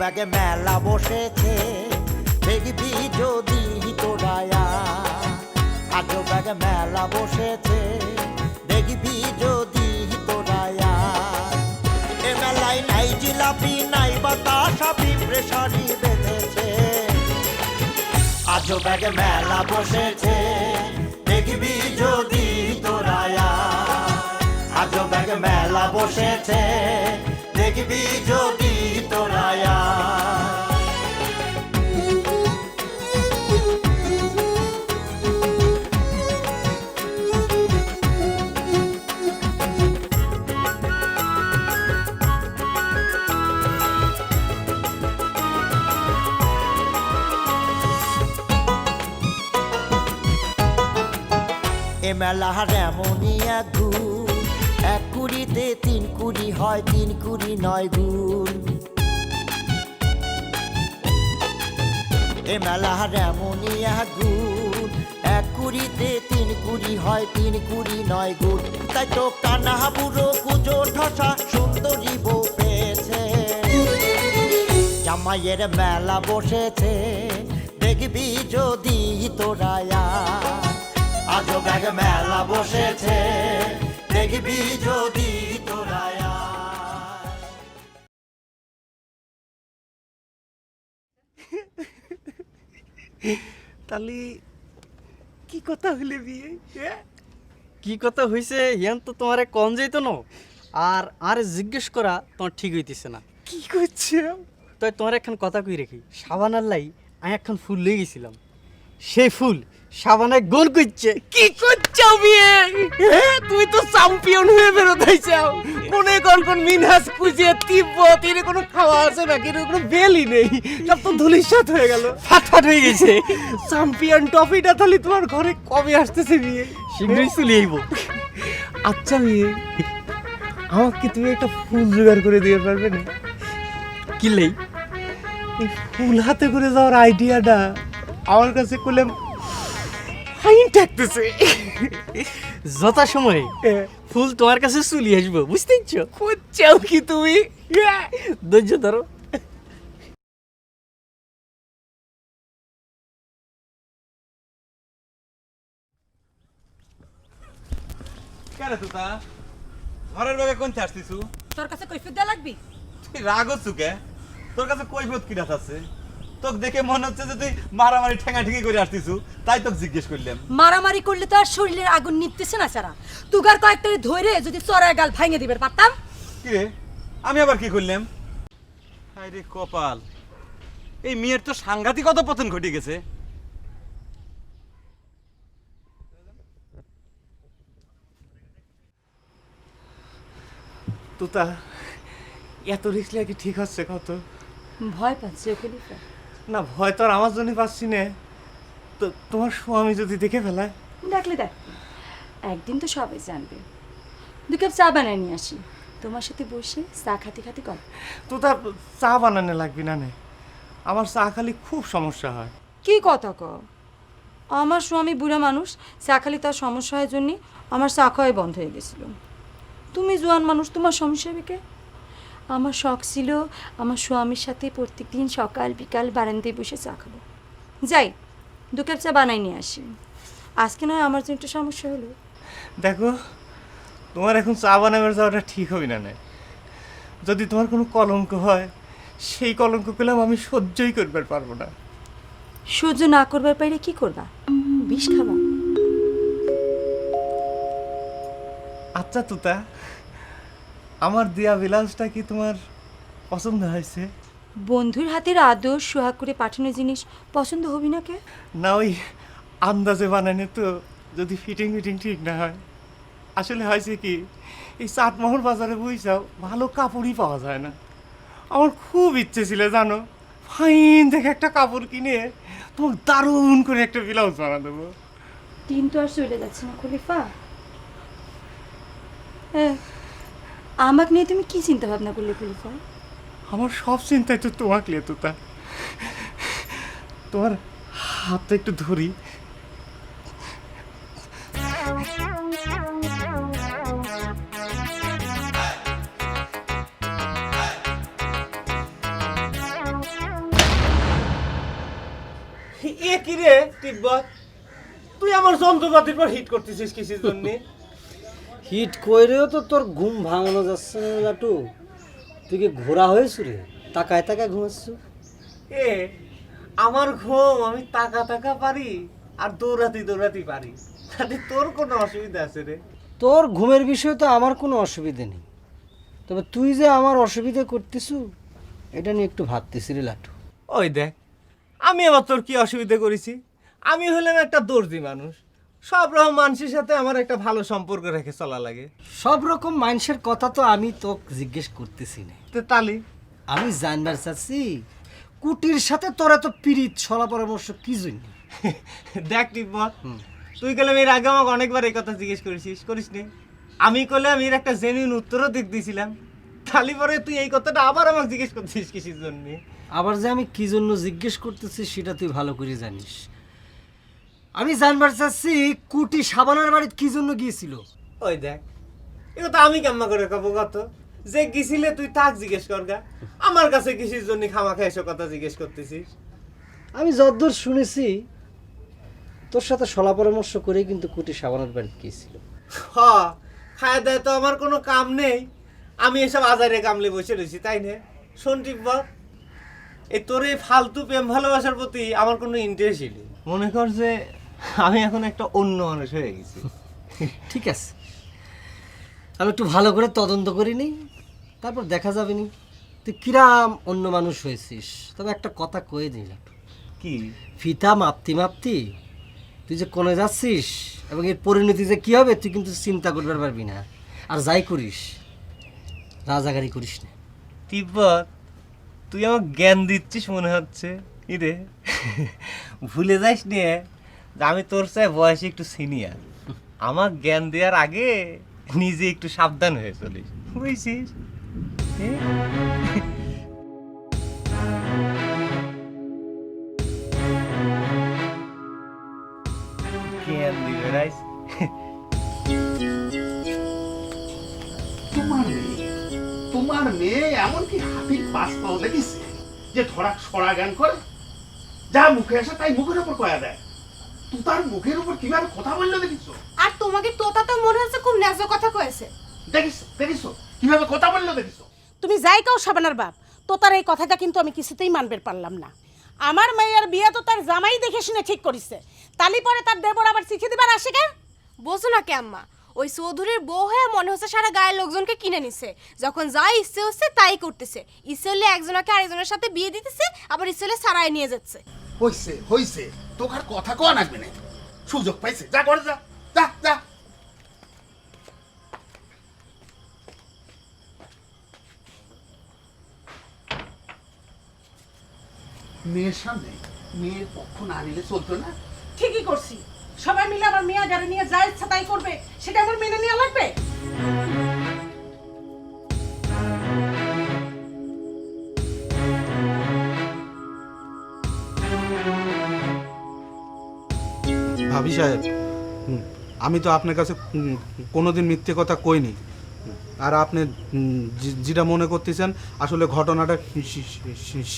ব্যাগে মেলা বসেছে, দেখবি যদি তোরায়া। আজো ব্যাগে মেলা বসেছে, দেখবি যদি তোরায়া। এ মেলায় নাই জিলাপি নাই বাতাসা, পিঁপড়ে শাড়ি বেঁধেছে। আজো ব্যাগে মেলা বসেছে, দেখবি যদি তোরায়া। আজো ব্যাগে মেলা বসেছে, দেখবি যদি তোরায়া। এ মেলার এমনই এক গুণ, এক কুড়িতে 3 কুড়ি হয়, 3 কুড়ি 9 গুণ। এ মেলার এমনই এক গুণ, এক কুড়িতে 3 কুড়ি হয়, 3 কুড়ি 9 গুণ। তাই তো কানা বুড়ো কুজো ঠসা সুন্দরী বউ পেয়েছে। জামাইয়ের মেলা বসেছে, দেখবি যদি তোরায়া। আজো ব্যাগে মেলা বসেছে, দেখবি যদি তোরায়া। তাহলে কি কথা হইলে বিয়ে? কি কথা হইছে ইয়ান তো তোমারে কম যাইতো না, আর আরে জিজ্ঞেস করা তোমার ঠিক হইতেছে না। কি করছে? তাই তোমার একখান কথা কই রাখি, সাবানার লাই আমি একখান ফুল লয়ে গেছিলাম, সেই ফুল সাবানে গোল করছে। কি করছো বিয়ে? তুই তো চ্যাম্পিয়ন হয়ে বেরোতে চাও। কোনে কোন মিনহাস কুজে তিব্বত এর কোনো খাওয়া আছে নাকি? এর কোনো বেলই নেই, সব তো ধুলিসাৎ হয়ে গেল, ফাটফাট হয়ে গেছে। চ্যাম্পিয়ন ট্রফিটা তাহলে তোমার ঘরে কবে আসতেছে বিয়ে? শীঘ্রই চলে আইব। আচ্ছা বিয়ে, আমাকে তুমি একটা ফুল জোগাড় করে দিতে পারবে না? কি লাই? এই ফুল হাতে করে যাওয়ার আইডিয়াটা আমার কাছে করলে ফাইন থাকতেছে। যথা সময়ে ফুল তোমার কাছে চলে আসবো, বুঝতেছ? খুঁজছাও কি তুমি? ধৈর্য ধরো। কেন তুতা ঘরের ব্যাগে কোন আসতিছু? তোর কাছে কৈফিয়ত দেয়া লাগবি? তুই রাগ হচ্ছু কে? তোর কাছে কৈফিয়ত কি আছে? তোকে দেখে মনে হচ্ছে যে তুই মারামারি ঠেঙাঠেঙি করে আসতিছু, তাই তোকে জিজ্ঞেস করলাম। মারামারি করলে তো আর শরীরের আগুন নিতেছে না সারা। তুগার কয়েকটা ধরে যদি চড়ায় গাল ভাঙে দিবে পারতাম। কি রে, আমি আবার কি করলাম? হায় রে কপাল, এই মেয়ের তো সাংঘাতিক কত পতন ঘটে গেছে। তুতা, এত রিস্ক লাগে ঠিক হচ্ছে কত? ভয় পাচ্ছে খলিফা। না, ভয় তো আর আমার জন্য পাচ্ছি না। তো তোমার স্বামী যদি দেখে ফেলায়? দেখলে দেখ, একদিন তো সবাই জানবে। 2 কাপ চা বানায় নিয়ে আসি, তোমার সাথে বসে চা খাতে খাতে কর। তো তার চা বানানো লাগবে না? আমার চা খালি খুব সমস্যা হয়। কি কথা ক? আমার স্বামী বুড়া মানুষ, চা খালি তার সমস্যা হয় জন্যে আমার চা খাওয়াই বন্ধ হয়ে গেছিল। তুমি জোয়ান মানুষ, তোমার সমস্যা হবে কে? আমার শখ ছিল আমার স্বামীর সাথে প্রত্যেকদিন সকাল বিকাল বারান্দায় বসে চা খাবো। যাই 2 কাপ চা বানাই নিয়ে আসি। আজকে নয় আমার জন্য একটু সমস্যা হলো। দেখো, তোমার এখন চা বানাবার যাওয়াটা ঠিক হবে না। যদি তোমার কোনো কলঙ্ক হয়, সেই কলঙ্ক পেলাম আমি সহ্যই করবার পারবো না। সহ্য না করবার পাইলে কি করবা? বিষ খাবা? আচ্ছা তুতা, আমার দেয়া বিলাসটা কি তোমার পছন্দ হয়েছে? বন্ধুর হাতের আদর সোহাগ করে পাঠানো জিনিস পছন্দ হবি না কে? না, ওই আন্দাজে বানানো তো, যদি ফিটিং ঠিক না হয়। আসলে হয়েছে কি, এই চাটমোহর বাজারে বইসাও ভালো কাপড়ই পাওয়া যায় না। আমার খুব ইচ্ছে ছিল জানো, ফাইন দেখে একটা কাপড় কিনে তোমাকে দারুণ করে একটা ব্লাউজ বানা দেবো। দিন তো আর চলে যাচ্ছে না খলিফা। হ্যাঁ, আমাকে নিয়ে তুমি কি চিন্তা ভাবনা করলে খলিফা? আমার সব চিন্তাই তো তোমাকে নিয়ে তুতা। তোমার হাতটা একটু ধরি। এ কি রে তিব্বত, তুই আমার যন্ত্রপাতির পর হিট করতেছিস কিসের জন্য? হিট কইরেও তো তোর ঘুম ভাঙানো যাচ্ছে না লাটু। তুই কি ঘোরা হয়েছ রে? তাকায় তাকায় ঘুমাচ্ছ। এ আমার ঘুম আমি তাকা তাকা পারি আর দৌড়াতি পারি, তাতে তোর কোনো অসুবিধা আছে রে? তোর ঘুমের বিষয়ে তো আমার কোনো অসুবিধে নেই, তবে তুই যে আমার অসুবিধা করতেছু এটা নিয়ে একটু ভাবতেছি রে লাটু। ওই দেখ, আমি আবার তোর কি অসুবিধা করেছি? আমি হলাম একটা দর্জি মানুষ, সব রকম মানুষের সাথে আমার একটা ভালো সম্পর্ক রেখে চলা লাগে। সব রকম মানুষের কথা তো আমি তোকে জিজ্ঞেস করতেছি না, তো তালি আমি জানবার চাচ্ছি কুটির সাথে তোর এত পিরিত সলা পরামর্শ কি জন্য? দেখ তিব্বত, তুই গেলে এর আগে আমাকে অনেকবার এই কথা জিজ্ঞেস করিস নি? আমি করলে আমি এর একটা জেনুইন উত্তরও দিয়েছিলাম, তালি পরে তুই এই কথাটা আবার আমাকে জিজ্ঞেস করছিস কিসের জন্য? আবার যে আমি কি জন্য জিজ্ঞেস করতেছি সেটা তুই ভালো করে জানিস। আমি জানবার চাচ্ছি কুটি সাবানার বাড়িতে কি জন্য গিয়েছিল। ওই দেখ, এ কথা আমি কেমন করে কব কত? যে গেছিলে তুই তাক জিজ্ঞেস করগা, আমার কাছে কিসের জন্য খামাখা এসব কথা জিজ্ঞেস করতেছিস? আমি যতদূর শুনেছি তোর সাথে সলা পরামর্শ করেই কিন্তু কুটি সাবানার বাড়িতে গিয়েছিল। হ, খায় দেয় তো আমার কোনো কাম নেই, আমি এসব আজারে কামলে বসে রয়েছি, তাই না? শোন তিব্বত, এই তোর এই ফালতু প্রেম ভালোবাসার প্রতি আমার কোনো ইন্টারেস্টই নেই। মনে কর যে আমি এখন একটা অন্য মানুষ হয়ে গেছি। ঠিক আছে, আমি একটু ভালো করে তদন্ত করি নি, তারপর দেখা যাবে নি তুই কিরাম অন্য মানুষ হয়েছিস। তবে একটা কথা কয়ে দিলাম, কি? ফিতা মাপতি মাপতি তুই যে কোনে যাচ্ছিস এবং এর পরিণতি যে কী হবে তুই কিন্তু চিন্তা করবার পারবি না। আর যাই করিস রাজাগারি করিস না। তিব্বত, তুই আমার জ্ঞান দিচ্ছিস মনে হচ্ছে। ইরে, ভুলে যাস নিয়ে যে আমি তোর চাই বয়সে একটু সিনিয়র। আমার জ্ঞান দেওয়ার আগে নিজে একটু সাবধান হয়ে চলিস, বুঝছিস? জ্ঞান দিবে রাইস। তোমার মেয়ে এমনকি হাতির পাশ পাও দেখিস যে ধরা সরা জ্ঞান করে, যা মুখে আসে তাই মুখের উপর কয়া দেয়। তুই তার মুখের উপর কিভাবে কথা বললো দেখিস? আর তোমাকে তোতা তো মনে হচ্ছে খুব ন্যায্য কথা কয়েছে। দেখিস কিভাবে কথা বললো দেখিস? তুমি যাই কাও সাবানার বাপ, তোতার এই কথাটা কিন্তু আমি কিছুতেই মানবে পারলাম না। আমার মেয়ের বিয়ে তো তার জামাই দেখে শুনে ঠিক করিছে, তালি পরে তার দেবর আবার চিঠি দিবার আসে কেন? বোঝো না কে আম্মা, ওই চৌধুরীর বউ হয়ে মনে হচ্ছে সারা গায়ের লোকজনকে কিনে নিছে। যখন যা ইচ্ছে হচ্ছে তাই করতেছে। ইচ্ছে হলে একজনকে আরেকজনের সাথে বিয়ে দিতেছে, আবার ইচ্ছে হলে সারায় নিয়ে যাচ্ছে। হইছে তোকার কথা কয়া লাগবে না, সুযোগ পাইছে, যা করে যা যা যা। মেয়ের সামনে মেয়ের পক্ষ না নিলে চলতো না। ঠিকই করছি, সবাই মিলে আমার মেয়ে গাড়ি নিয়ে যা ইচ্ছা তাই করবে, সেটা আমার মেনে নেওয়া লাগবে? ভাবি সাহেব, আমি তো আপনার কাছে কোনোদিন মিথ্যে কথা কইনি। আর আপনি যেটা মনে করতেছেন আসলে ঘটনাটা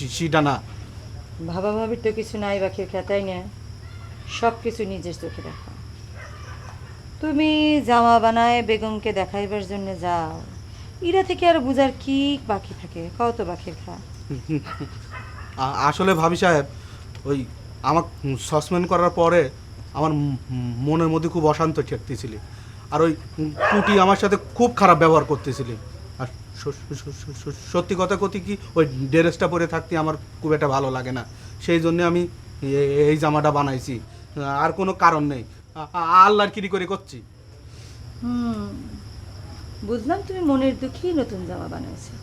সেটা না। ভাবা ভাবির তো কিছু নাই বাকি খেতাই না, সব কিছু নিজের চোখে দেখা। তুমি জামা বানায় বেগমকে দেখাইবার জন্য যাও, ইরা থেকে আর বুঝার কি বাকি থাকে? কত বাকির খা। আসলে ভাবি সাহেব, ওই আমার সাসপেন্ড করার পরে আমার মনের মধ্যে খুব অশান্ত ঠেকতেছিল, আর ওই কুটি আমার সাথে খুব খারাপ ব্যবহার করতেছিল। আর সত্যি কথা কতি কি, ওই ড্রেসটা পরে থাকতে আমার খুব একটা ভালো লাগে না, সেই জন্য আমি এই জামাটা বানাইছি, আর কোনো কারণ নেই, আল্লাহর কিরি করে করছি। বুঝলাম তুমি মনের দুঃখেই নতুন জামা বানাইছো,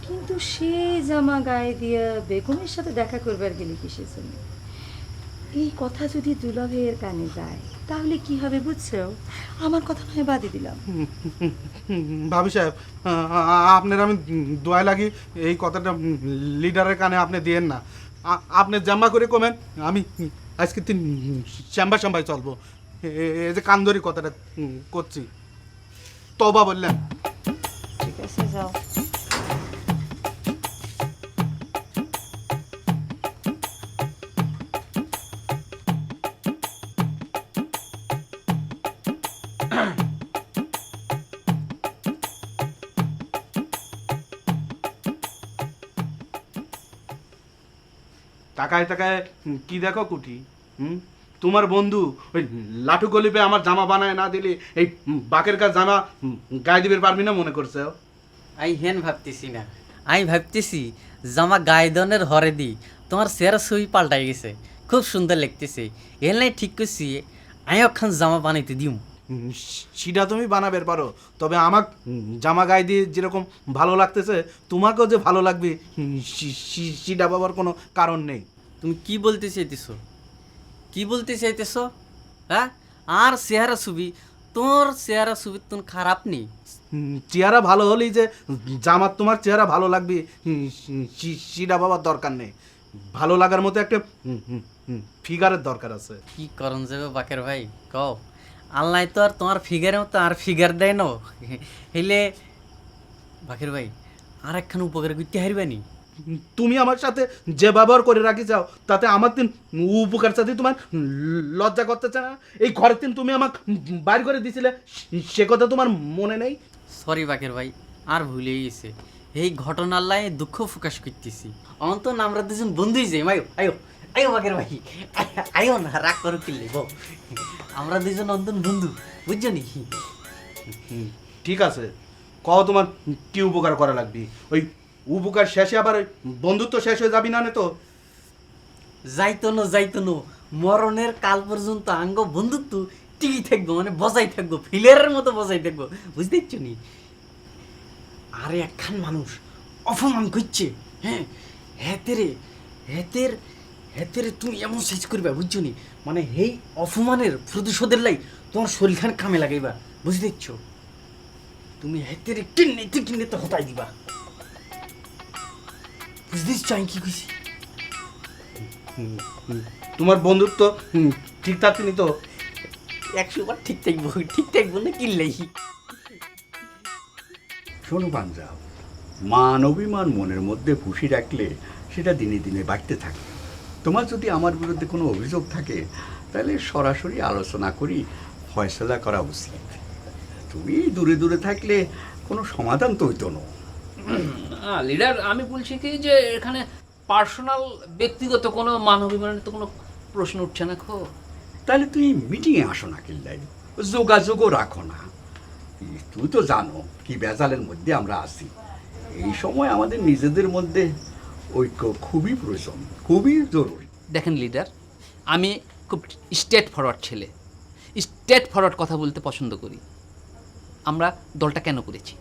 কিন্তু সেই জামা গায়ে দিয়ে বেগমের সাথে দেখা করবার গেলে কিসের জন্য? এই কথা যদি দুলাভের কানে যায় তাহলে কি হবে বুঝছো? আমার কথা নয় বাদই দিলাম। ভাবি সাহেব, আপনার আমি দোয়া লাগি এই কথাটা লিডারের কানে আপনি দিয়েন না। আপনি জাম্বা করে কমেন, আমি আজকে তিন শ্যাম্বাই চলবো। এই যে কান্দরি কথাটা করছি, তবা বললেন। ঠিক আছে, যাও। তাকায় তাকায় কি দেখো কুটি? তোমার বন্ধু ওই লাঠু গলিপে আমার জামা বানায় না দিলে এই বাকের কাজ জামা গায়ে দিবে পারবি না মনে করছে? আই হেন ভাবতেছি না, আমি ভাবতেছি জামা গায়ে দনের হরে দি তোমার চেহারা ছবি পাল্টাই গেছে, খুব সুন্দর লাগতেছে। এর নাই ঠিক করছি আমি ওখান জামা বানাইতে দিম। সেটা তুমি বানাবে পারো, তবে আমার জামা গায়ে দিয়ে যেরকম ভালো লাগতেছে তোমাকেও যে ভালো লাগবে সেটা বাবার কোনো কারণ নেই। তুমি কি বলতে চাইতেছো, কি বলতে চাইতেছো? হ্যাঁ, আর চেহারা ছবি তোর চেহারা ছবি তোর খারাপ নেই। চেহারা ভালো হলেই যে জামার তোমার চেহারা ভালো লাগবে সেটা বাবার দরকার নেই। ভালো লাগার মতো একটা ফিগারের দরকার আছে। কি করণ যাবে বাকের ভাই কও? আল্লাহ তো আর তোমার ফিগারের মতো আর ফিগার দেয় না হইলে বাকের ভাই আর একখান উপকার করতে হারবানি। তুমি আমার সাথে যে ব্যবহার করে রাখি যাও তাতে আমার দিন উপকার সাথে তোমার লজ্জা করতে চায় না? এই ঘরের দিন তুমি আমাকে বাইর করে দিছিলে সে কথা তোমার মনে নেই? সরি বাকের ভাই, আর ভুলে গেছে। এই ঘটনার লাই দুঃখ প্রকাশ করতেছি। অন্ত আমরা দুজন বন্ধুই যাই। আয়ো আয়ো আয়ো বাকের ভাই, আয়ো না, রাগ করো কিনলে বউ, আমরা দুজন অন্তন বন্ধু, বুঝছো নি? ঠিক আছে, কও তোমার কি উপকার করা লাগবে? ওই উপকার শেষে আবার ওই বন্ধুত্ব শেষ হয়ে যাবি না তো? যাইতো না মরণের কাল পর্যন্ত আঙ্গ বন্ধুত্ব টিকি থাকবো, মানে বজাই থাকবো, ফিলের মতো বজাই থাকবো, বুঝতে পারছো নি? আরে একখান মানুষ অপমান করছে, হ্যাঁ, হেতেরে তুমি এমন সাইজ করবা, বুঝছো নি? মানে এই অপমানের প্রতিশোধের লাই তোমার শরীরখান কামে লাগাইবা, বুঝতে পারছো? তুমি হেতেরে কিনে তো হতাই দিবা, বুঝতে পারছো আমি কি কইছি? তোমার বন্ধুত্ব ঠিক থাকতেনি তো? 100 বার ঠিক থাকবো না কিনলেই। শোনো পাঞ্জাব, মান অভিমান মনের মধ্যে পুষি রাখলে সেটা দিনে দিনে বাড়তে থাকে। তোমার যদি আমার বিরুদ্ধে কোনো অভিযোগ থাকে তাহলে সরাসরি আলোচনা করি ফয়সলা করা উচিত। তুমি দূরে দূরে থাকলে কোনো সমাধান তো হইতো না। লিডার, আমি বলছি কি যে এখানে পার্সোনাল ব্যক্তিগত কোনো মান অভিমানের তো কোনো প্রশ্ন উঠছে না। তাহলে তুমি মিটিংয়ে আসো না, কিল্লাই যোগাযোগও রাখো না। তুই তো জানো কি বেজালের মধ্যে আমরা আছি। এই সময় আমাদের নিজেদের মধ্যে ঐক্য খুবই প্রয়োজন, খুবই জরুরি। দেখেন লিডার, আমি খুব স্ট্রেট ফরওয়ার্ড ছেলে, স্ট্রেট ফরওয়ার্ড কথা বলতে পছন্দ করি। আমরা দলটা কেন করেছি?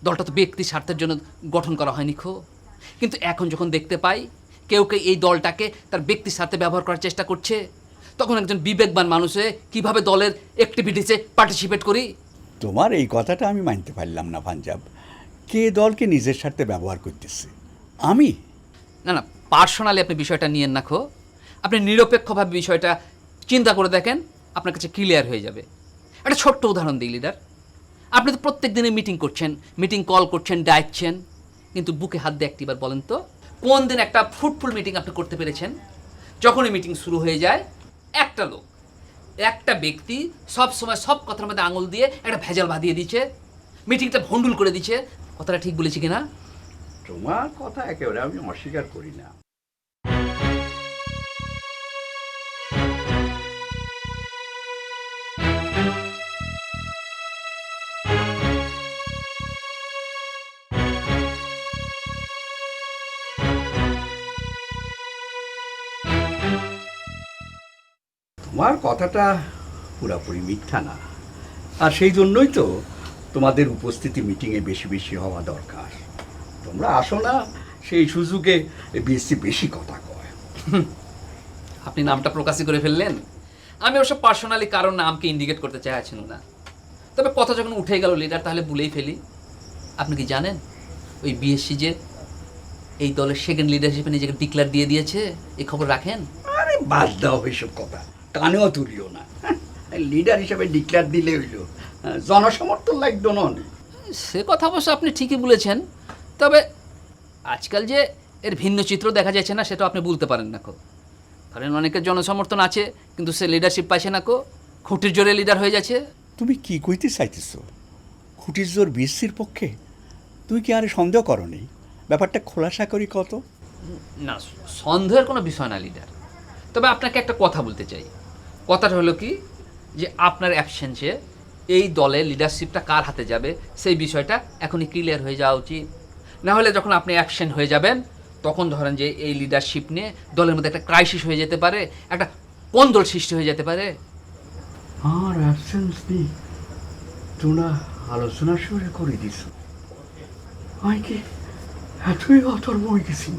দলটা তো ব্যক্তি স্বার্থের জন্য গঠন করা হয়নি কিন্তু এখন যখন দেখতে পাই কেউ এই দলটাকে তার ব্যক্তি স্বার্থে ব্যবহার করার চেষ্টা করছে, তখন একজন বিবেকবান মানুষে কিভাবে দলের অ্যাক্টিভিটিসে পার্টিসিপেট করি। তোমার এই কথাটা আমি মানতে পারলাম না পাঞ্জাব। কে দলকে নিজের স্বার্থে ব্যবহার করতেছে? আমি না, পার্সোনালি আপনি বিষয়টা নিয়েন না আপনি নিরপেক্ষভাবে বিষয়টা চিন্তা করে দেখেন, আপনার কাছে ক্লিয়ার হয়ে যাবে। একটা ছোট্ট উদাহরণ দিই লিডার, আপনি তো প্রত্যেক দিনে মিটিং করছেন, মিটিং কল করছেন, ডাকছেন, কিন্তু বুকে হাত দিয়ে একটিবার বলেন তো কোন দিন একটা ফ্রুটফুল মিটিং আপনি করতে পেরেছেন? যখনই মিটিং শুরু হয়ে যায় একটা লোক, একটা ব্যক্তি সব সময় সব কথার মধ্যে আঙুল দিয়ে একটা ভেজাল বাঁধিয়ে দিচ্ছে, মিটিংটা ভণ্ডুল করে দিচ্ছে। কথাটা ঠিক বলেছি কিনা? তোমার কথা একেবারে আমি অস্বীকার করি না। তোমার কথাটা পুরাপুরি মিথ্যা না, আর সেই জন্যই তো তোমাদের উপস্থিতি মিটিংয়ে বেশি বেশি হওয়া দরকার। তোমরা আসো না, সেই সুযোগে বেশি বেশি কথা কয়। আপনি নামটা প্রকাশই করে ফেললেন। আমি অবশ্য পার্সোনালি কারণ নামকে ইন্ডিকেট করতে চাইছিল না, তবে কথা যখন উঠে গেল লিডার তাহলে ভুলেই ফেলি। আপনি কি জানেন ওই বিএসসি যে এই দলের সেকেন্ড লিডার হিসেবে নিজেকে ডিক্লেয়ার দিয়ে দিয়েছে? এই খবর রাখেন? আরে বাদ দাও এইসব কথা, কানেও তুলিও না। লিডার হিসেবে ডিক্লেয়ার দিলে হইল, জনসমর্থন লাগতো না। সে কথা অবশ্য আপনি ঠিকই বলেছেন, তবে আজকাল যে এর ভিন্ন চিত্র দেখা যাচ্ছে না সেটা আপনি বলতে পারেন না কারণ অনেকের জনসমর্থন আছে কিন্তু সে লিডারশিপ পাইছে না খুঁটির জোরে লিডার হয়ে যাচ্ছে। তুমি কি কইতে চাইতেছ? খুঁটির জোর বিএসসির পক্ষে? তুই কি আরে সন্দেহ করো নেই? ব্যাপারটা খোলাসা করি কত। না, সন্দেহের কোনো বিষয় না লিডার। তবে আপনাকে একটা কথা বলতে চাই। কথাটা হলো কি, যে আপনার অ্যাবসেন্সে এই দলে লিডারশিপটা কার হাতে যাবে সেই বিষয়টা এখনই ক্লিয়ার হয়ে যাওয়া উচিত। না হলে যখন আপনি অ্যাবসেন্ট হয়ে যাবেন তখন ধরেন যে এই লিডারশিপ নিয়ে দলের মধ্যে একটা ক্রাইসিস হয়ে যেতে পারে, একটা কোন্দল সৃষ্টি হয়ে যেতে পারে। আর অ্যাবসেন্স নেই, তোমরা আলোচনা শুরু করে দিস। আমি কি এতই অতর্ব হয়ে গেছি?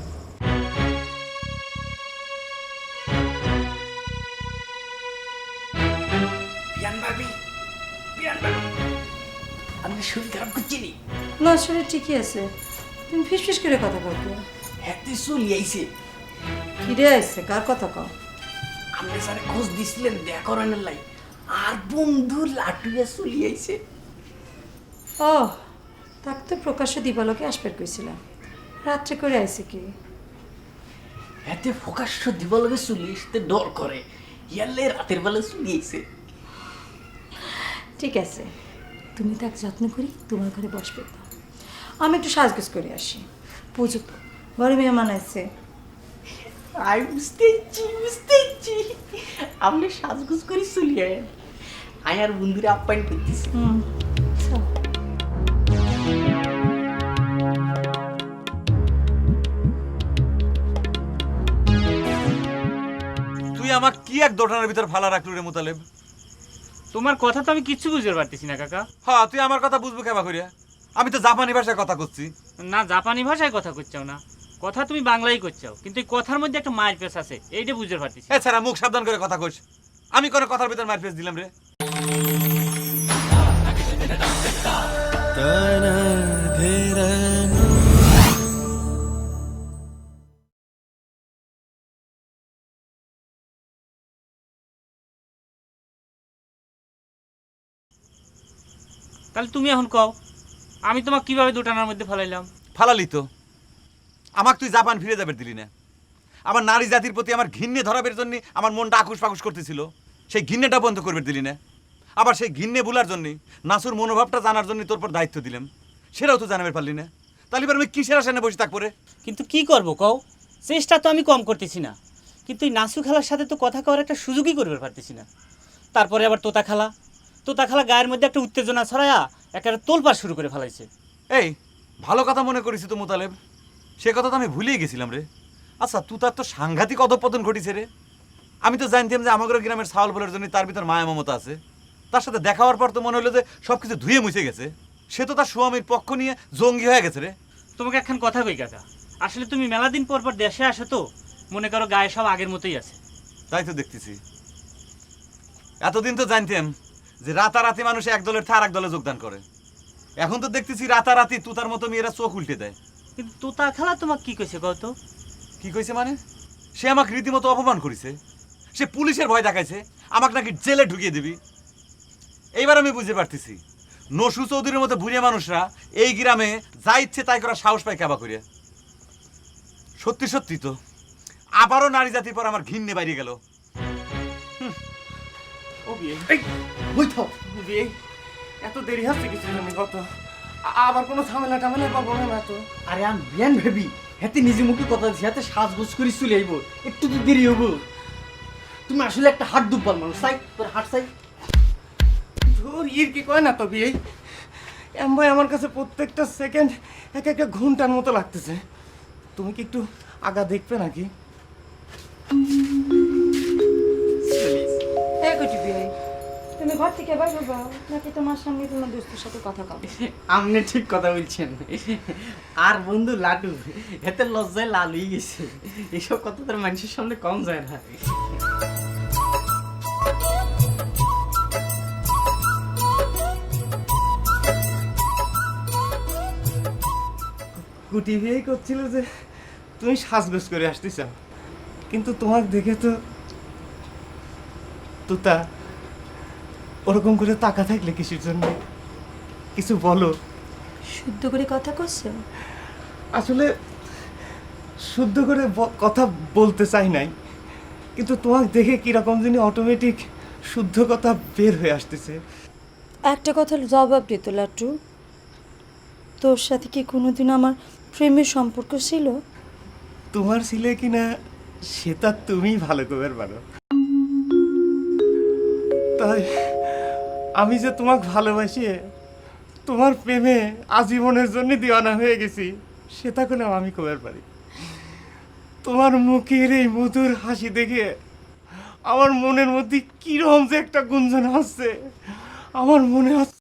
আমি শরীর খারাপ করছি নি। না শরীর ঠিকই আছে, তুমি ফিসফিস করে কথা বলবে। হাতে চলি আইছে। কিরে আসছে, কার কথা কও? আপনি স্যার খোঁজ দিছিলেন দেখা করানোর লাই, আর বন্ধু লাটুয়া চলি আইছে। ও তাকে তো প্রকাশ্য দিবালোকে আসবার কইছিলাম, রাত্রে করে আইছে কি? এতে প্রকাশ্য দিবালকে চলি আসতে ডর করে, ইয়ালে রাতের বেলা চলি আইছে। ঠিক আছে, তুমি তাকে যত্ন করি তোমার ঘরে বসবে তো। আমি একটু সাজগোজ করে আসি, পুজো তো ঘরে মেহমান আছে। আই বুঝতেছি আপনি সাজগুজ করে চলি আয়, আয় আর বন্ধুরা আপ্যায়ন করতেছি। চল। তুই আমার কি এক দোটানার ভিতর ফালা রাখলু রে মুতালেব? তোমার কথা তো আমি কিচ্ছু বুঝতে পারতেছি না কাকা। হ্যাঁ, তুই আমার কথা বুঝবো কেবা করিয়া? আমি তো জাপানি ভাষায় কথা করছি। না, জাপানি ভাষায় কথা করছাও না, কথা তুমি বাংলাই করছাও, কিন্তু এই কথার মধ্যে একটা মায়ের পেশ আছে, এইটা বুঝতে পারতেছি। এছাড়া মুখ সাবধান করে কথা কইস। আমি কোনো কথার ভিতর মার পেস দিলাম রে? তাহলে তুমি এখন কও, আমি তোমাকে কিভাবে দুটানার মধ্যে ফেলাইলাম? ফালালি তো, আমাকে তুই জাপান ফিরে যাবে দিলি না। আমার নারী জাতির প্রতি আমার ঘিন্নে ধরাবের জন্য আমার মনটা আকুশ পাকুশ করতেছিল, সেই ঘিন্নেটা বন্ধ করবে দিলি না। আবার সেই ঘিন্নে ভুলার জন্য নাসুর মনোভাবটা জানার জন্য তোর পর দায়িত্ব দিলাম, সেটাও তো জানাবে পারলি না। তাহলে এবার আমি কিসের আশানে বসে থাকবো রে? কিন্তু কি করব কও, চেষ্টা তো আমি কম করতেছি না, কিন্তু এই নাসু খেলার সাথে তো কথা কওয়ার একটা সুযোগই করবে পারতেছি না। তারপরে আবার তোতা খেলা গায়ের মধ্যে একটা উত্তেজনা ছড়ায়া একেবারে তোলপাড় শুরু করে ফেলাইছে। এই ভালো কথা মনে করিস তো মোতালেব, সে কথা তো আমি ভুলিয়ে গেছিলাম রে। আচ্ছা, তুই তার তো সাংঘাতিক অধঃপতন ঘটিছে রে। আমি তো জানতাম যে আমাদের গ্রামের চাউল বলার জন্য তার ভিতর মায়া মমতা আছে। তার সাথে দেখা হওয়ার পর তো মনে হলো যে সব কিছু ধুয়ে মুছে গেছে। সে তো তার স্বামীর পক্ষ নিয়ে জঙ্গি হয়ে গেছে রে। তোমাকে একখান কথা কই কাকা, আসলে তুমি মেলা দিন পর পর দেশে আসো তো, মনে করো গায়ে সব আগের মতোই আছে। তাই তো দেখতেছি। এতদিন তো জানতাম যে রাতারাতি মানুষ এক দলের থেকে আরেক দলে যোগদান করে, এখন তো দেখতেছি রাতারাতি তুতার মতো মেয়েরা চোখ উল্টে দেয়। কিন্তু তোতা খেলা তোমাকে কি কইছে কত? কি কইছে মানে? সে আমাকে রীতিমতো অপমান করেছে, সে পুলিশের ভয় দেখাইছে, আমাকে নাকি জেলে ঢুকিয়ে দিবি। এইবার আমি বুঝতে পারতেছি নসু চৌধুরীর মতো বুড়িয়া মানুষরা এই গ্রামে যা ইচ্ছে তাই করা সাহস পায় কেবা করিয়া। সত্যি সত্যি তো আবারও নারী জাতির পর আমার ঘিন্নে বাইরে গেল। ও বিয়ে বিয়ে এত দেরি হচ্ছে কিছু জন্য কত, আবার কোনো ঝামেলা টামেলা পাবো না তো? আরে আমি বিয়ান ভেবি হাতে নিজে মুখে কথা দিচ্ছি, হাতে সাজগোজ করে চলে আইব, একটু তো দেরি হবো। তুমি আসলে একটা হাট দুব্বার মানুষ, চাই তোর হাট চাই। ধুর, ইর কি কয় না তো বিয়ে, ভাই আমার কাছে প্রত্যেকটা সেকেন্ড এক একটা ঘন্টার মতো লাগতেছে। তুমি কি একটু আগা দেখবে নাকি? তুমি ঘর থেকে বাইরে যাও নাকি তোমার সামনে তোমার দোস্তের সাথে কথা কও? আপনি ঠিক কথা বলছেন। আর বন্ধু লাটু এতে লজ্জায় লাল হয়ে গেছে, এসব কথা তার মানুষের সামনে কম যায় না। কুটি বিয়ে করছিল যে তুমি সাজগোজ করে আসতে চাও, কিন্তু তোমাকে দেখে তো তুতা ওরকম করে তাকা থাকলে কিসের জন্য? কিছু বলো। শুদ্ধ করে কথা কইছো? আসলে শুদ্ধ করে কথা বলতে চাই নাই, কিন্তু তোমাকে দেখে কিরকম যিনি অটোমেটিক শুদ্ধ কথা বের হয়ে আসতেছে। একটা কথার জবাব দিত লাট্টু, তোর সাথে কি কোনোদিন আমার প্রেমের সম্পর্ক ছিল? তোমার ছিলে কিনা সেটা তুমি ভালো করে পারো। তাই আমি যে তোমাকে ভালোবাসি, তোমার প্রেমে আজীবনের জন্য দিওয়ানা হয়ে গেছি, সেটা কোনো আমি কবার পারি। তোমার মুখের এই মধুর হাসি দেখে আমার মনের মধ্যে কিরকম যে একটা গুঞ্জন হচ্ছে, আমার মনে হচ্ছে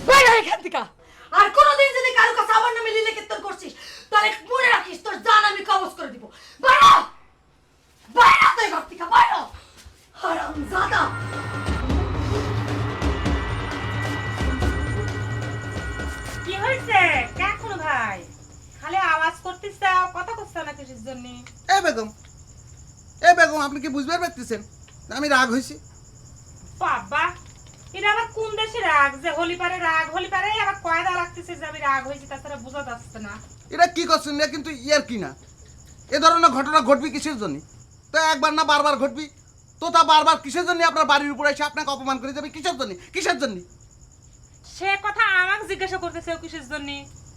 বাইরে এখান থেকে। আর কোনোদিন যদি কারো কাছে আমার নামে লীলা কীর্তন করছিস, তাহলে মনে রাখিস তোর জান আমি কবজ করে দিব। বাইরে বাইরে তুই ঘর থেকে বাইরে, হারামজাদা। কি হয়েছে কেন ভাই? খালি আওয়াজ করতেছ, কথা করছ না কিসের জন্য? এ বেগম, আপনি কি বুঝতে পারতেছেন আমি রাগ হয়েছি? বাবা, এটা আবার কোন দেশে রাগ যে হলি পারে রাগ, হলি পারে আবার কয়দা লাগতেছে যে আমি রাগ হয়েছি, তাছাড়া বোঝা যাচ্ছে না। এটা কি করছেন না, কিন্তু ইয়ার কি না, এ ধরনের ঘটনা ঘটবি কিসের জন্য? তো একবার না বারবার ঘটবি, তো তা বারবার কিসের জন্য আপনার বাড়ির উপরে এসে আপনাকে অপমান করে যাবে? কিসের জন্য, কিসের জন্য? সে কথা আমাকে জিজ্ঞাসা করতেছে কিসের জন্য?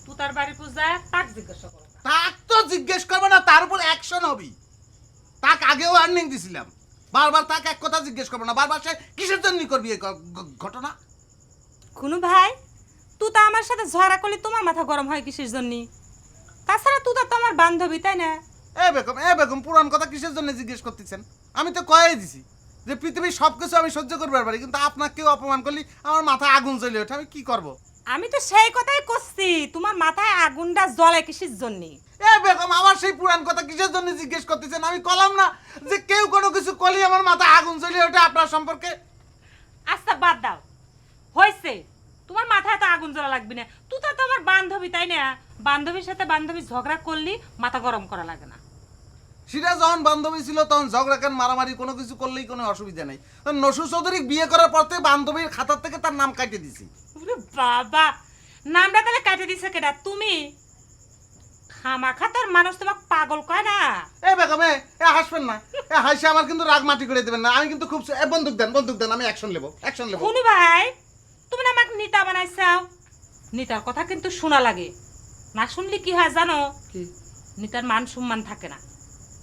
তুই তার বাড়ি পূজা তাক জিজ্ঞাসা কর। তাক তো জিজ্ঞেস করবো না, তার উপর অ্যাকশন হবি। তাক আগেও ওয়ার্নিং দিছিলাম, বারবার তাকে এক কথা জিজ্ঞেস করবো না, বারবার সে কিসের জন্য করবি এই ঘটনা? কোনো ভাই, তুই তো আমার সাথে ঝগড়া করলে তোমার মাথা গরম হয় কিসের জন্য? তাছাড়া তুই তো আমার বান্ধবী, তাই না? এ বেগম পুরান কথা কিসের জন্য জিজ্ঞেস করতেছেন? আমি তো কয়েই দিছি যে পৃথিবীর সবকিছু আমি সহ্য করবার পারি, কিন্তু আপনাকে কেউ অপমান করলে আমার মাথায় আগুন জ্বলে ওঠে, আমি কি করব? আমি তো সেই কথাই করছি, তোমার মাথায় আগুনটা জ্বলে কিসের জন্য? এ বেগম, আমার সেই পুরান কথা কিসের জন্য জিজ্ঞেস করতেছেন? আমি কলাম না যে কেউ কোনো কিছু করলে আমার মাথায় আগুন জ্বলে ওঠে আপনার সম্পর্কে? আচ্ছা বাদ দাও, হয়েছে, তোমার মাথায় তো আগুন জ্বলা লাগবে না। তুই তো আমার বান্ধবী, তাই না? বান্ধবীর সাথে বান্ধবী ঝগড়া করলি মাথা গরম করা লাগে না। সেটা যখন বান্ধবী ছিল তখন ঝগড়া কেন মারামারি কোনো কিছু করলেই কোনো অসুবিধা নেই। নসু চৌধুরী বিয়ে করার পর থেকে বান্ধবীর খাতার থেকে তার নাম কাটিয়ে দিছি। ওরে বাবা, নামটা তাহলে কাটে দিছে কেডা? তুমি? খামাখা তোর মানুষ তোমাকে পাগল কয় না? এ বেগম, এ হাসবেন না, এ হাসে আমার কিন্তু রাগ মাটি করে দেবেন না। আমি কিন্তু খুব বন্দুক দেন, আমি অ্যাকশন নেবো। শুনি ভাই, তুমি না আমাকে নিতা বানাইছাও, নিতার কথা কিন্তু শোনা লাগে। না শুনলে কি হয় জানো? নিতার মান সম্মান থাকে না।